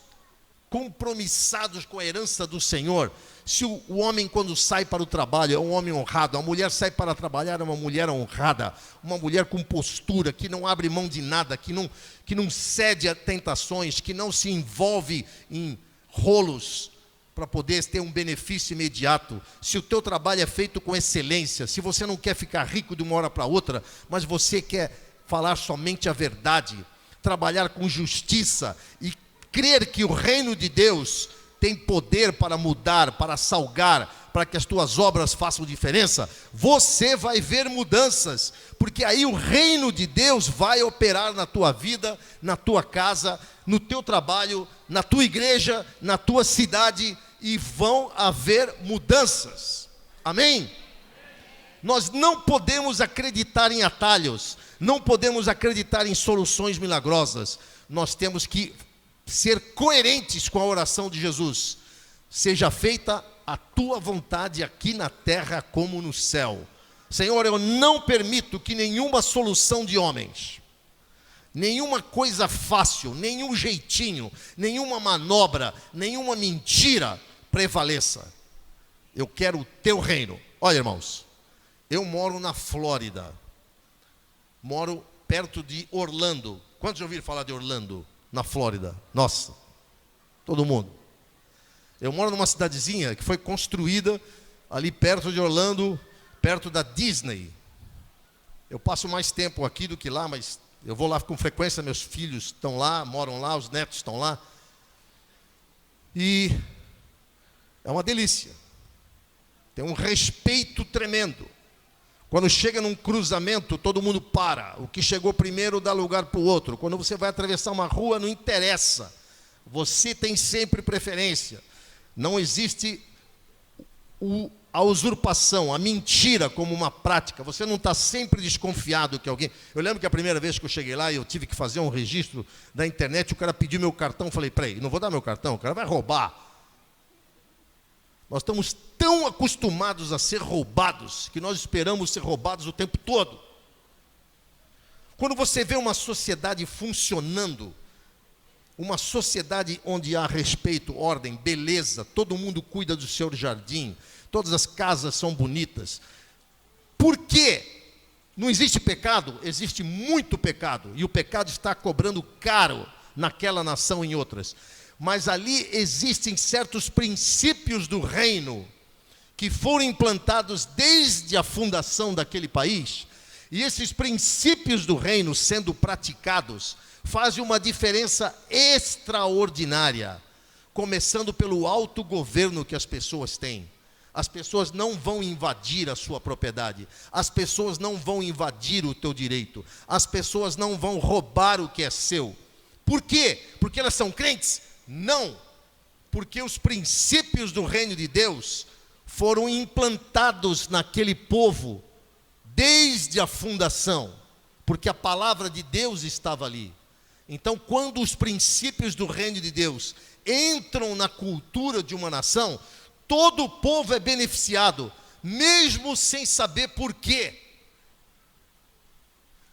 compromissados com a herança do Senhor. Se o homem, quando sai para o trabalho, é um homem honrado, a mulher sai para trabalhar, é uma mulher honrada, uma mulher com postura, que não abre mão de nada, que não cede a tentações, que não se envolve em rolos para poder ter um benefício imediato. Se o teu trabalho é feito com excelência, se você não quer ficar rico de uma hora para outra, mas você quer falar somente a verdade, trabalhar com justiça e crer que o reino de Deus tem poder para mudar, para salgar, para que as tuas obras façam diferença, você vai ver mudanças, porque aí o reino de Deus vai operar na tua vida, na tua casa, no teu trabalho, na tua igreja, na tua cidade, e vão haver mudanças. Amém? Nós não podemos acreditar em atalhos, não podemos acreditar em soluções milagrosas. Nós temos que ser coerentes com a oração de Jesus. Seja feita a tua vontade aqui na terra como no céu. Senhor, eu não permito que nenhuma solução de homens, nenhuma coisa fácil, nenhum jeitinho, nenhuma manobra, nenhuma mentira prevaleça. Eu quero o teu reino. Olha, irmãos, eu moro na Flórida, moro perto de Orlando. Quantos já ouviram falar de Orlando, na Flórida? Nossa, todo mundo. Eu moro numa cidadezinha que foi construída ali perto de Orlando, perto da Disney. Eu passo mais tempo aqui do que lá, mas eu vou lá com frequência, meus filhos estão lá, moram lá, os netos estão lá. E é uma delícia. Tem um respeito tremendo. Quando chega num cruzamento, todo mundo para. O que chegou primeiro dá lugar para o outro. Quando você vai atravessar uma rua, não interessa. Você tem sempre preferência. Não existe a usurpação, a mentira como uma prática. Você não está sempre desconfiado que alguém... Eu lembro que a primeira vez que eu cheguei lá, eu tive que fazer um registro da internet, o cara pediu meu cartão, eu falei, peraí, não vou dar meu cartão, o cara vai roubar. Nós estamos tão acostumados a ser roubados, que nós esperamos ser roubados o tempo todo. Quando você vê uma sociedade funcionando, uma sociedade onde há respeito, ordem, beleza, todo mundo cuida do seu jardim, todas as casas são bonitas. Por quê? Não existe pecado? Existe muito pecado, e o pecado está cobrando caro naquela nação e em outras. Mas ali existem certos princípios do reino que foram implantados desde a fundação daquele país, e esses princípios do reino sendo praticados fazem uma diferença extraordinária, começando pelo autogoverno que as pessoas têm. As pessoas não vão invadir a sua propriedade, as pessoas não vão invadir o teu direito, as pessoas não vão roubar o que é seu. Por quê? Porque elas são crentes? Não, porque os princípios do reino de Deus foram implantados naquele povo desde a fundação, porque a palavra de Deus estava ali. Então, quando os princípios do reino de Deus entram na cultura de uma nação, todo o povo é beneficiado, mesmo sem saber por quê.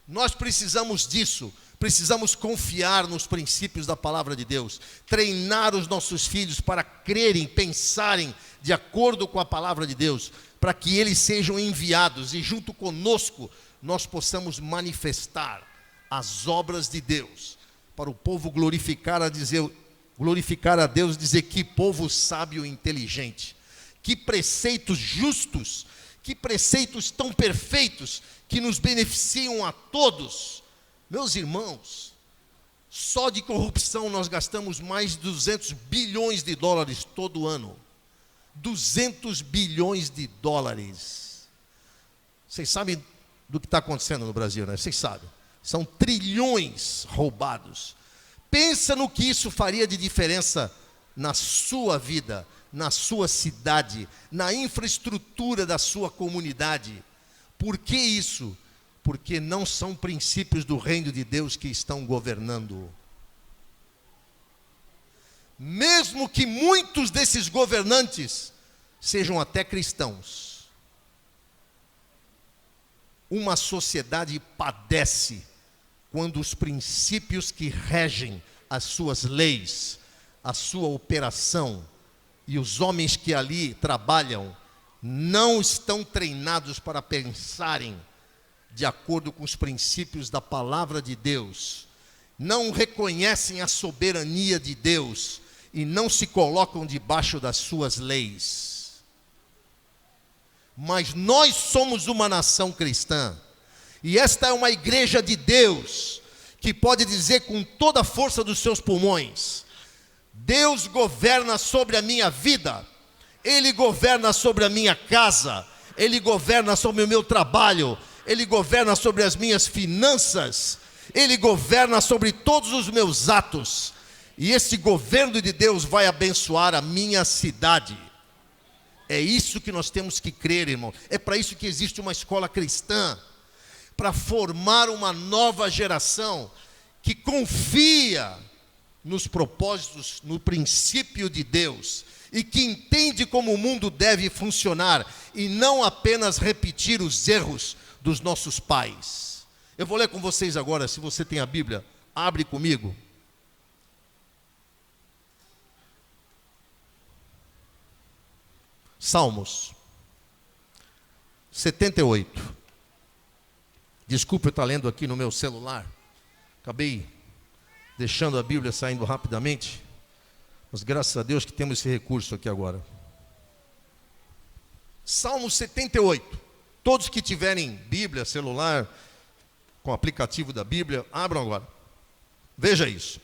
Nós precisamos disso. Precisamos confiar nos princípios da palavra de Deus, treinar os nossos filhos para crerem, pensarem de acordo com a palavra de Deus, para que eles sejam enviados e junto conosco nós possamos manifestar as obras de Deus, para o povo glorificar a Deus e dizer que povo sábio e inteligente, que preceitos justos, que preceitos tão perfeitos, que nos beneficiam a todos. Meus irmãos, só de corrupção nós gastamos mais de 200 bilhões de dólares todo ano. 200 bilhões de dólares. Vocês sabem do que está acontecendo no Brasil, né? Vocês sabem. São trilhões roubados. Pensa no que isso faria de diferença na sua vida, na sua cidade, na infraestrutura da sua comunidade. Por que isso? Porque não são princípios do reino de Deus que estão governando. Mesmo que muitos desses governantes sejam até cristãos, uma sociedade padece quando os princípios que regem as suas leis, a sua operação, e os homens que ali trabalham, não estão treinados para pensarem de acordo com os princípios da palavra de Deus, não reconhecem a soberania de Deus e não se colocam debaixo das suas leis. Mas nós somos uma nação cristã, e esta é uma igreja de Deus, que pode dizer com toda a força dos seus pulmões: Deus governa sobre a minha vida, Ele governa sobre a minha casa, Ele governa sobre o meu trabalho, Ele governa sobre as minhas finanças, Ele governa sobre todos os meus atos, e esse governo de Deus vai abençoar a minha cidade. É isso que nós temos que crer, irmão. É para isso que existe uma escola cristã, para formar uma nova geração que confia nos propósitos, no princípio de Deus, e que entende como o mundo deve funcionar, e não apenas repetir os erros dos nossos pais. Eu vou ler com vocês agora, se você tem a Bíblia, abre comigo. Salmos 78. Desculpa eu estar lendo aqui no meu celular. Acabei deixando a Bíblia saindo rapidamente. Mas graças a Deus que temos esse recurso aqui agora. Salmo 78. Todos que tiverem Bíblia, celular, com o aplicativo da Bíblia, abram agora. Veja isso.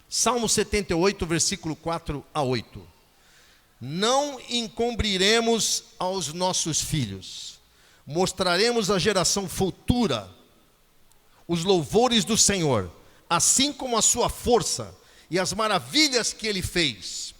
Salmo 78, versículo 4 a 8. Não encobriremos aos nossos filhos, mostraremos à geração futura os louvores do Senhor, assim como a sua força e as maravilhas que ele fez.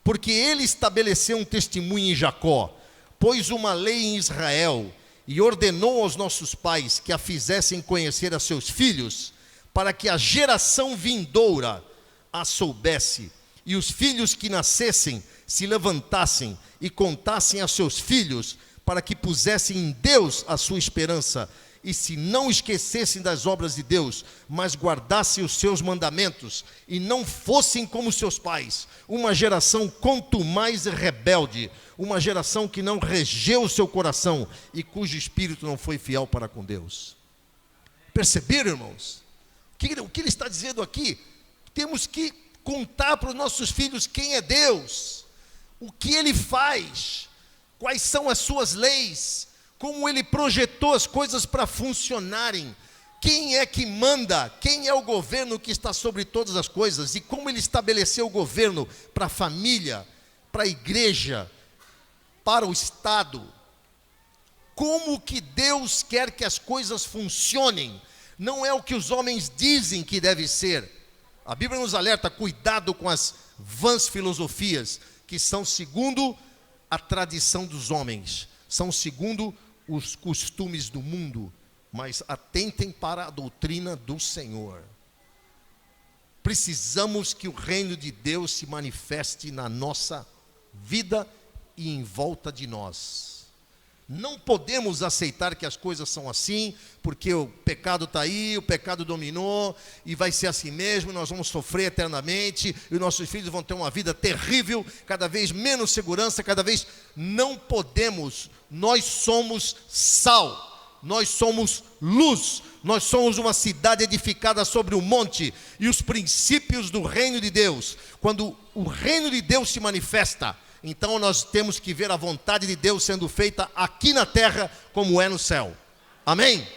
Porque ele estabeleceu um testemunho em Jacó, pôs uma lei em Israel e ordenou aos nossos pais que a fizessem conhecer a seus filhos, para que a geração vindoura a soubesse, e os filhos que nascessem se levantassem e contassem a seus filhos, para que pusessem em Deus a sua esperança, e se não esquecessem das obras de Deus, mas guardassem os seus mandamentos, e não fossem como seus pais, uma geração contumaz e rebelde, uma geração que não regeu o seu coração, e cujo espírito não foi fiel para com Deus. Perceberam, irmãos? O que ele está dizendo aqui? Temos que contar para os nossos filhos quem é Deus, o que ele faz, quais são as suas leis, como ele projetou as coisas para funcionarem, quem é que manda, quem é o governo que está sobre todas as coisas, e como ele estabeleceu o governo para a família, para a igreja, para o Estado. Como que Deus quer que as coisas funcionem, não é o que os homens dizem que deve ser. A Bíblia nos alerta, cuidado com as vãs filosofias, que são segundo a tradição dos homens, são segundo os costumes do mundo, mas atentem para a doutrina do Senhor. Precisamos que o reino de Deus se manifeste na nossa vida e em volta de nós. Não podemos aceitar que as coisas são assim, porque o pecado está aí, o pecado dominou, e vai ser assim mesmo, nós vamos sofrer eternamente, e os nossos filhos vão ter uma vida terrível, cada vez menos segurança, cada vez... Não podemos, nós somos sal, nós somos luz, nós somos uma cidade edificada sobre um monte, e os princípios do reino de Deus, quando o reino de Deus se manifesta, então nós temos que ver a vontade de Deus sendo feita aqui na terra como é no céu. Amém?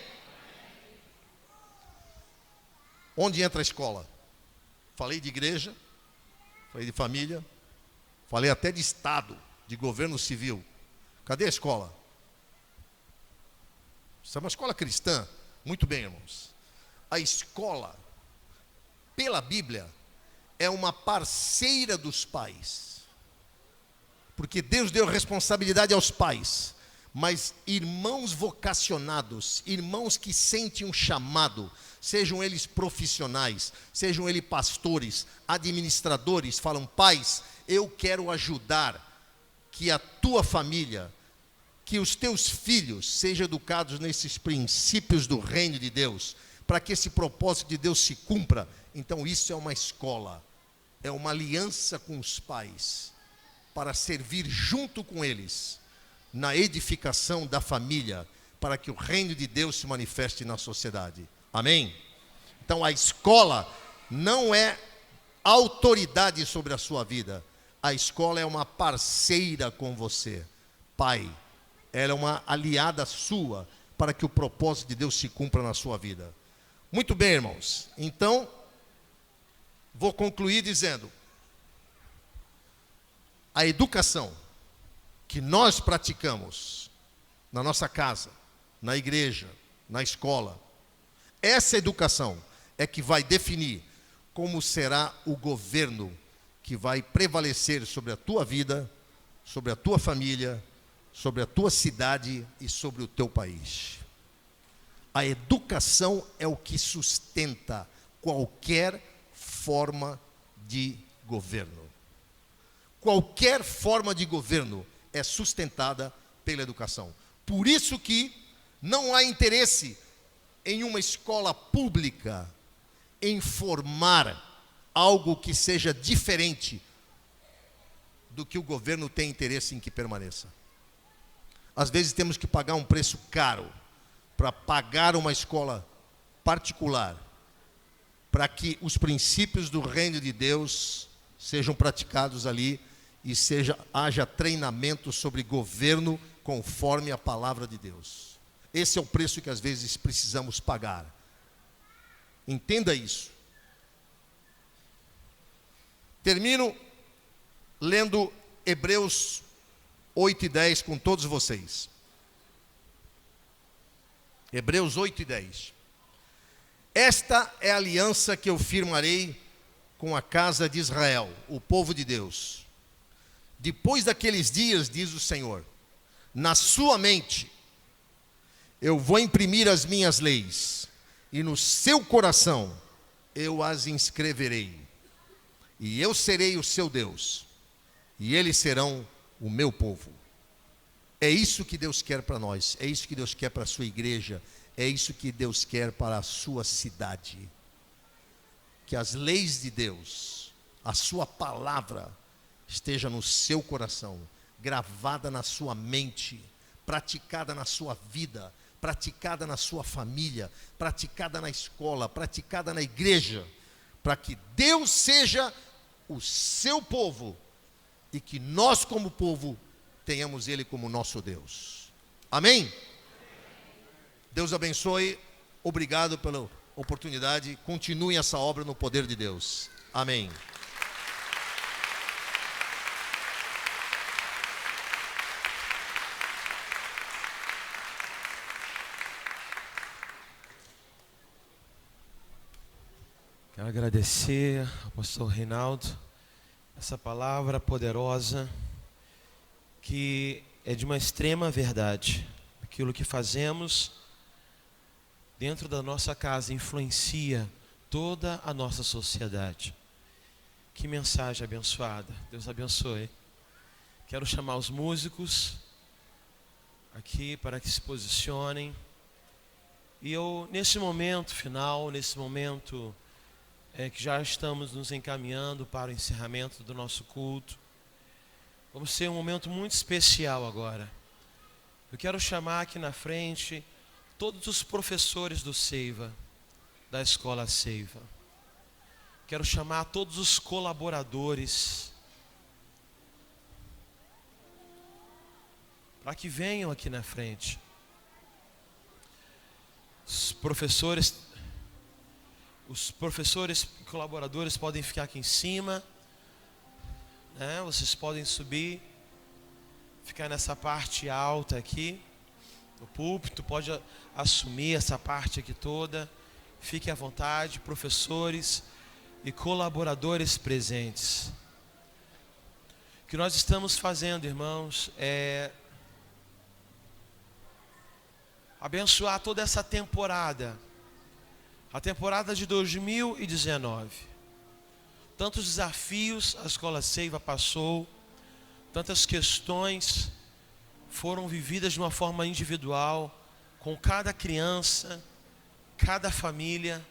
Onde entra a escola? Falei de igreja, falei de família, falei até de Estado, de governo civil. Cadê a escola? Isso é uma escola cristã. Muito bem, irmãos. A escola, pela Bíblia, é uma parceira dos pais. Porque Deus deu responsabilidade aos pais, mas irmãos vocacionados, irmãos que sentem um chamado, sejam eles profissionais, sejam eles pastores, administradores, falam: pais, eu quero ajudar que a tua família, que os teus filhos sejam educados nesses princípios do reino de Deus, para que esse propósito de Deus se cumpra. Então isso é uma escola, é uma aliança com os pais, para servir junto com eles na edificação da família, para que o reino de Deus se manifeste na sociedade. Amém? Então a escola não é autoridade sobre a sua vida, a escola é uma parceira com você. Pai, ela é uma aliada sua, para que o propósito de Deus se cumpra na sua vida. Muito bem, irmãos, então vou concluir dizendo: a educação que nós praticamos na nossa casa, na igreja, na escola, essa educação é que vai definir como será o governo que vai prevalecer sobre a tua vida, sobre a tua família, sobre a tua cidade e sobre o teu país. A educação é o que sustenta qualquer forma de governo. Qualquer forma de governo é sustentada pela educação. Por isso que não há interesse em uma escola pública em formar algo que seja diferente do que o governo tem interesse em que permaneça. Às vezes temos que pagar um preço caro para pagar uma escola particular, para que os princípios do reino de Deus sejam praticados ali e haja treinamento sobre governo conforme a palavra de Deus. Esse é o preço que às vezes precisamos pagar. Entenda isso. Termino lendo Hebreus 8:10 com todos vocês. Hebreus 8:10. Esta é a aliança que eu firmarei com a casa de Israel, o povo de Deus. Depois daqueles dias, diz o Senhor, na sua mente eu vou imprimir as minhas leis, e no seu coração eu as inscreverei. E eu serei o seu Deus, e eles serão o meu povo. É isso que Deus quer para nós, é isso que Deus quer para a sua igreja, é isso que Deus quer para a sua cidade. Que as leis de Deus, a sua palavra, esteja no seu coração, gravada na sua mente, praticada na sua vida, praticada na sua família, praticada na escola, praticada na igreja, para que Deus seja o seu povo e que nós como povo tenhamos Ele como nosso Deus. Amém? Deus abençoe, obrigado pela oportunidade, continue essa obra no poder de Deus. Amém. Quero agradecer ao pastor Reinaldo, essa palavra poderosa, que é de uma extrema verdade. Aquilo que fazemos dentro da nossa casa influencia toda a nossa sociedade. Que mensagem abençoada. Deus abençoe. Quero chamar os músicos aqui para que se posicionem. E eu, nesse momento final, nesse momento que já estamos nos encaminhando para o encerramento do nosso culto, vamos ter um momento muito especial agora. Eu quero chamar aqui na frente todos os professores do Seiva, da Escola Seiva. Quero chamar todos os colaboradores para que venham aqui na frente. Os professores e colaboradores podem ficar aqui em cima, né? Vocês podem subir, ficar nessa parte alta aqui, no púlpito, pode assumir essa parte aqui toda. Fique à vontade, professores e colaboradores presentes. O que nós estamos fazendo, irmãos, é abençoar toda essa temporada, a temporada de 2019. Tantos desafios a Escola Seiva passou, tantas questões foram vividas de uma forma individual, com cada criança, cada família,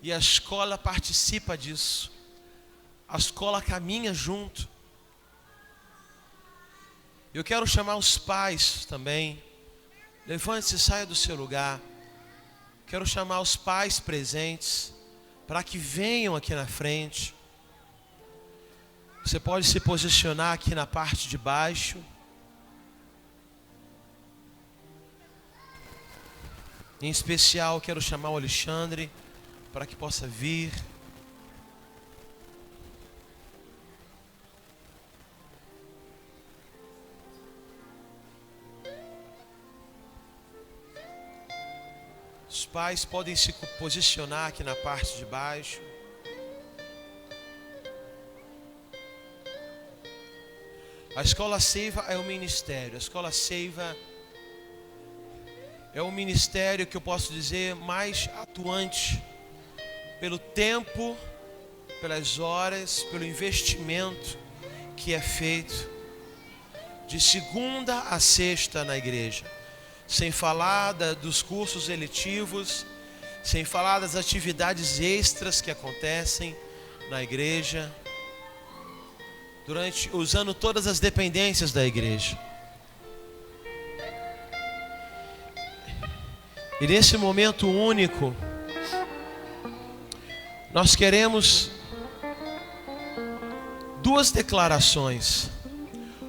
e a escola participa disso. A escola caminha junto. Eu quero chamar os pais também. Levante-se e saia do seu lugar. Quero chamar os pais presentes para que venham aqui na frente. Você pode se posicionar aqui na parte de baixo. Em especial, quero chamar o Alexandre para que possa vir. Os pais podem se posicionar aqui na parte de baixo. A Escola Seiva é um ministério. A Escola Seiva é o ministério que eu posso dizer mais atuante pelo tempo pelas horas, pelo investimento que é feito de segunda a sexta na igreja. Sem falar dos cursos eletivos, sem falar das atividades extras que acontecem na igreja, usando todas as dependências da igreja. E nesse momento único, nós queremos duas declarações.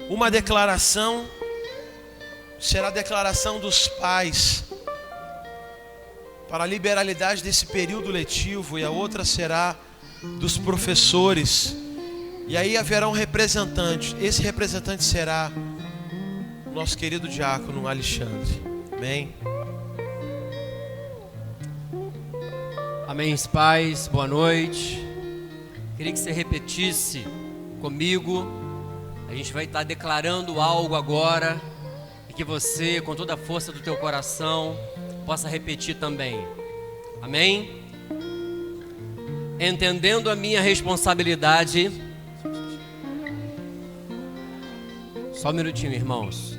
Uma declaração será a declaração dos pais para a liberalidade desse período letivo, e a outra será dos professores. E aí haverá um representante. Esse representante será o nosso querido diácono Alexandre. Amém? Amém, pais, boa noite. Queria que você repetisse comigo. A gente vai estar declarando algo agora, e que você, com toda a força do teu coração, possa repetir também. Amém? Entendendo a minha responsabilidade. Só um minutinho, irmãos.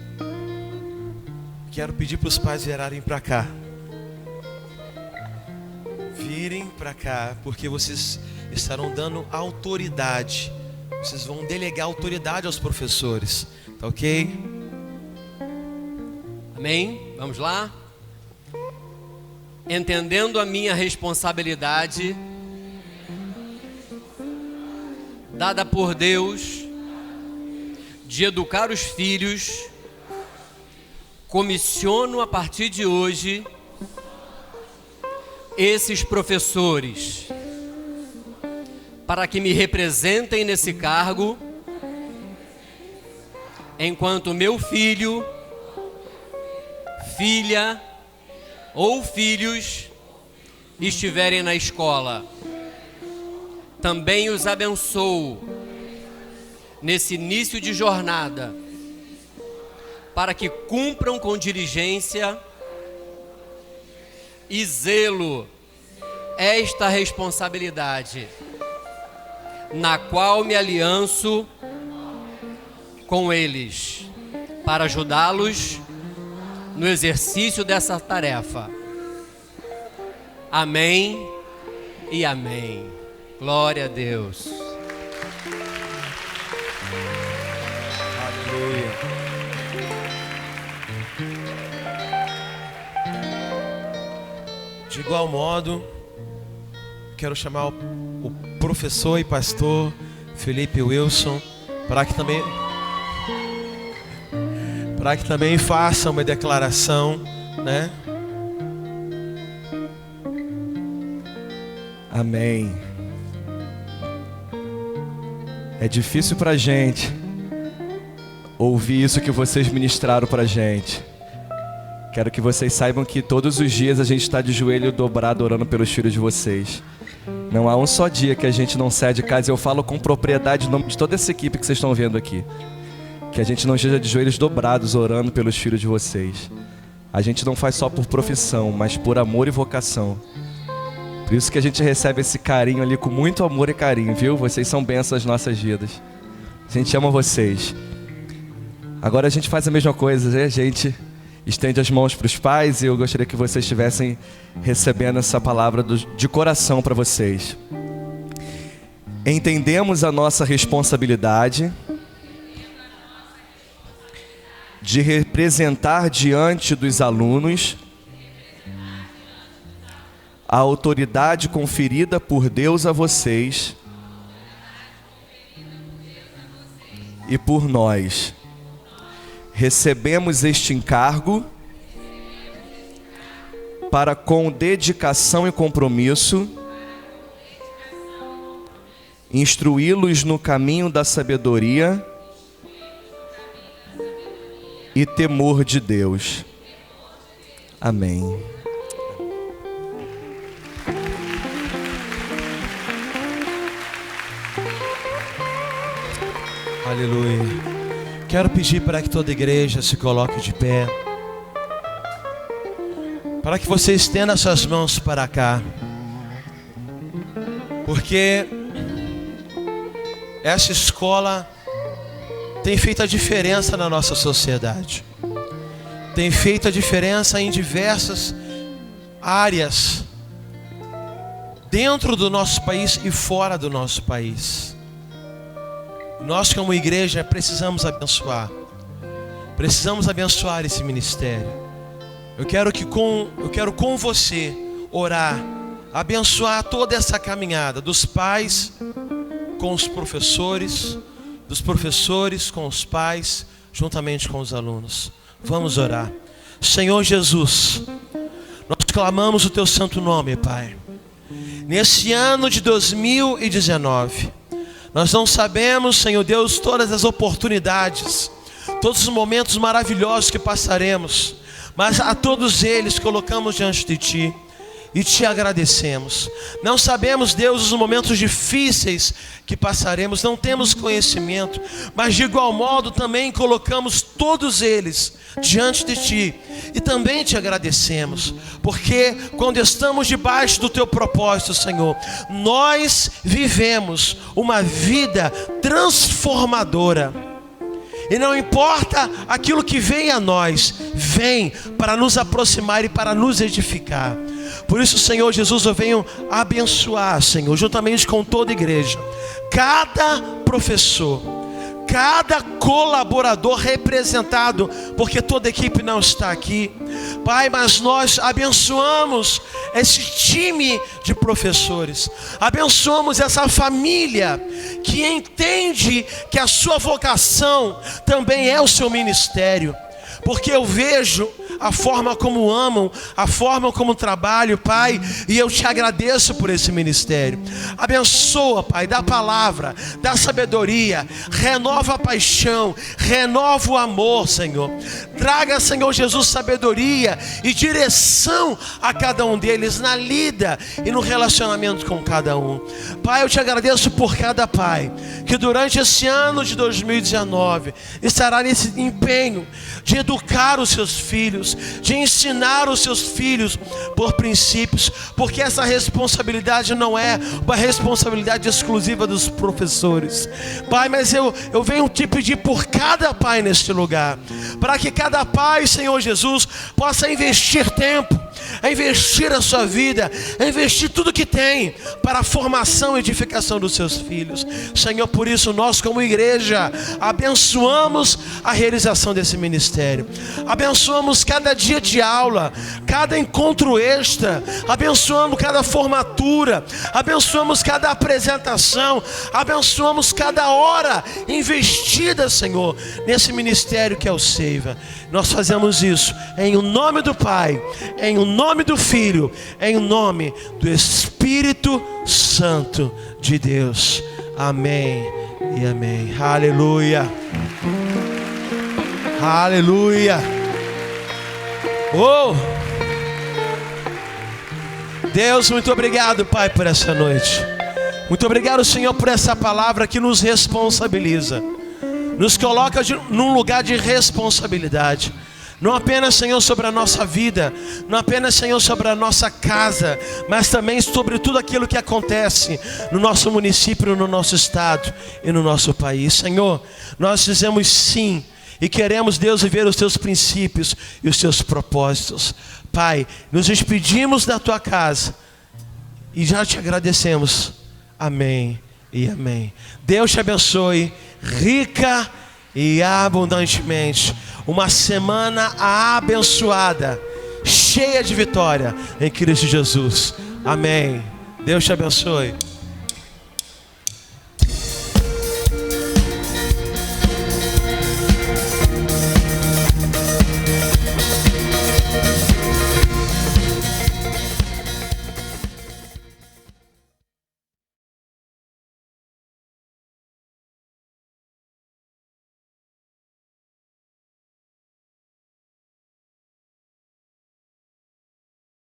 Quero pedir para os pais virarem para cá. Virem para cá, porque vocês estarão dando autoridade. Vocês vão delegar autoridade aos professores, tá ok? Amém? Vamos lá? Entendendo a minha responsabilidade dada por Deus de educar os filhos, comissiono a partir de hoje esses professores para que me representem nesse cargo, enquanto meu filho, filha ou filhos estiverem na escola. Também os abençoo nesse início de jornada, para que cumpram com diligência e zelo esta responsabilidade, na qual me alianço com eles, para ajudá-los no exercício dessa tarefa. Amém e amém. Glória a Deus. Aleluia. De igual modo, quero chamar o professor e pastor Felipe Wilson para que também faça uma declaração, né? Amém. É difícil pra gente ouvir isso que vocês ministraram pra gente. Quero que vocês saibam que todos os dias a gente está de joelho dobrado orando pelos filhos de vocês. Não há um só dia que a gente não saia de casa. Eu falo com propriedade em nome de toda essa equipe que vocês estão vendo aqui. Que a gente não esteja de joelhos dobrados orando pelos filhos de vocês. A gente não faz só por profissão, mas por amor e vocação. Por isso que a gente recebe esse carinho ali com muito amor e carinho, viu? Vocês são bênçãos nas nossas vidas. A gente ama vocês. Agora a gente faz a mesma coisa, né? A gente estende as mãos para os pais, e eu gostaria que vocês estivessem recebendo essa palavra de coração para vocês. Entendemos a nossa responsabilidade de representar diante dos alunos a autoridade conferida por Deus a vocês e por nós. Recebemos este encargo para, com dedicação e compromisso, instruí-los no caminho da sabedoria e temor de Deus. Amém. Aleluia. Quero pedir para que toda a igreja se coloque de pé, para que você estenda suas mãos para cá, porque essa escola tem feito a diferença na nossa sociedade. Tem feito a diferença em diversas áreas, dentro do nosso país e fora do nosso país. Nós, como igreja, precisamos abençoar esse ministério. Eu quero com você orar, abençoar toda essa caminhada dos pais com os professores, dos professores com os pais, juntamente com os alunos. Vamos orar. Senhor Jesus, nós clamamos o teu santo nome, Pai. Nesse ano de 2019, nós não sabemos, Senhor Deus, todas as oportunidades, todos os momentos maravilhosos que passaremos, mas a todos eles colocamos diante de Ti e Te agradecemos. Não sabemos, Deus, os momentos difíceis que passaremos, não temos conhecimento, mas de igual modo também colocamos todos eles diante de Ti e também Te agradecemos, porque quando estamos debaixo do Teu propósito, Senhor, nós vivemos uma vida transformadora. E não importa aquilo que vem a nós, vem para nos aproximar e para nos edificar. Por isso, Senhor Jesus, eu venho abençoar, Senhor, juntamente com toda a igreja, cada professor, cada colaborador representado, porque toda a equipe não está aqui, Pai, mas nós abençoamos esse time de professores, abençoamos essa família que entende que a sua vocação também é o seu ministério, porque eu vejo a forma como amam, a forma como trabalham, Pai, e eu Te agradeço por esse ministério. Abençoa, Pai, dá palavra, dá sabedoria, renova a paixão, renova o amor, Senhor. Traga, Senhor Jesus, sabedoria e direção a cada um deles na lida e no relacionamento com cada um. Pai, eu Te agradeço por cada pai que durante esse ano de 2019 estará nesse empenho de educar os seus filhos, de ensinar os seus filhos por princípios, porque essa responsabilidade não é uma responsabilidade exclusiva dos professores, Pai, mas eu venho Te pedir por cada pai neste lugar, para que cada pai, Senhor Jesus, possa investir tempo, investir a sua vida, investir tudo que tem para a formação e edificação dos seus filhos. Senhor, por isso nós como igreja abençoamos a realização desse ministério, abençoamos cada dia de aula, cada encontro extra, abençoamos cada formatura, abençoamos cada apresentação, abençoamos cada hora investida, Senhor, nesse ministério que é o Seiva. Nós fazemos isso em o nome do Pai, em o nome do Filho, em o nome do Espírito Santo de Deus. Amém e amém. Aleluia. Aleluia. Oh! Deus, muito obrigado, Pai, por essa noite. Muito obrigado, Senhor, por essa palavra que nos responsabiliza, nos coloca num lugar de responsabilidade. Não apenas, Senhor, sobre a nossa vida, não apenas, Senhor, sobre a nossa casa, mas também sobre tudo aquilo que acontece no nosso município, no nosso estado e no nosso país. Senhor, nós dizemos sim e queremos, Deus, viver os Teus princípios e os Teus propósitos. Pai, nos despedimos da Tua casa e já Te agradecemos. Amém e amém. Deus te abençoe rica e abundantemente. Uma semana abençoada, cheia de vitória em Cristo Jesus. Amém. Deus te abençoe.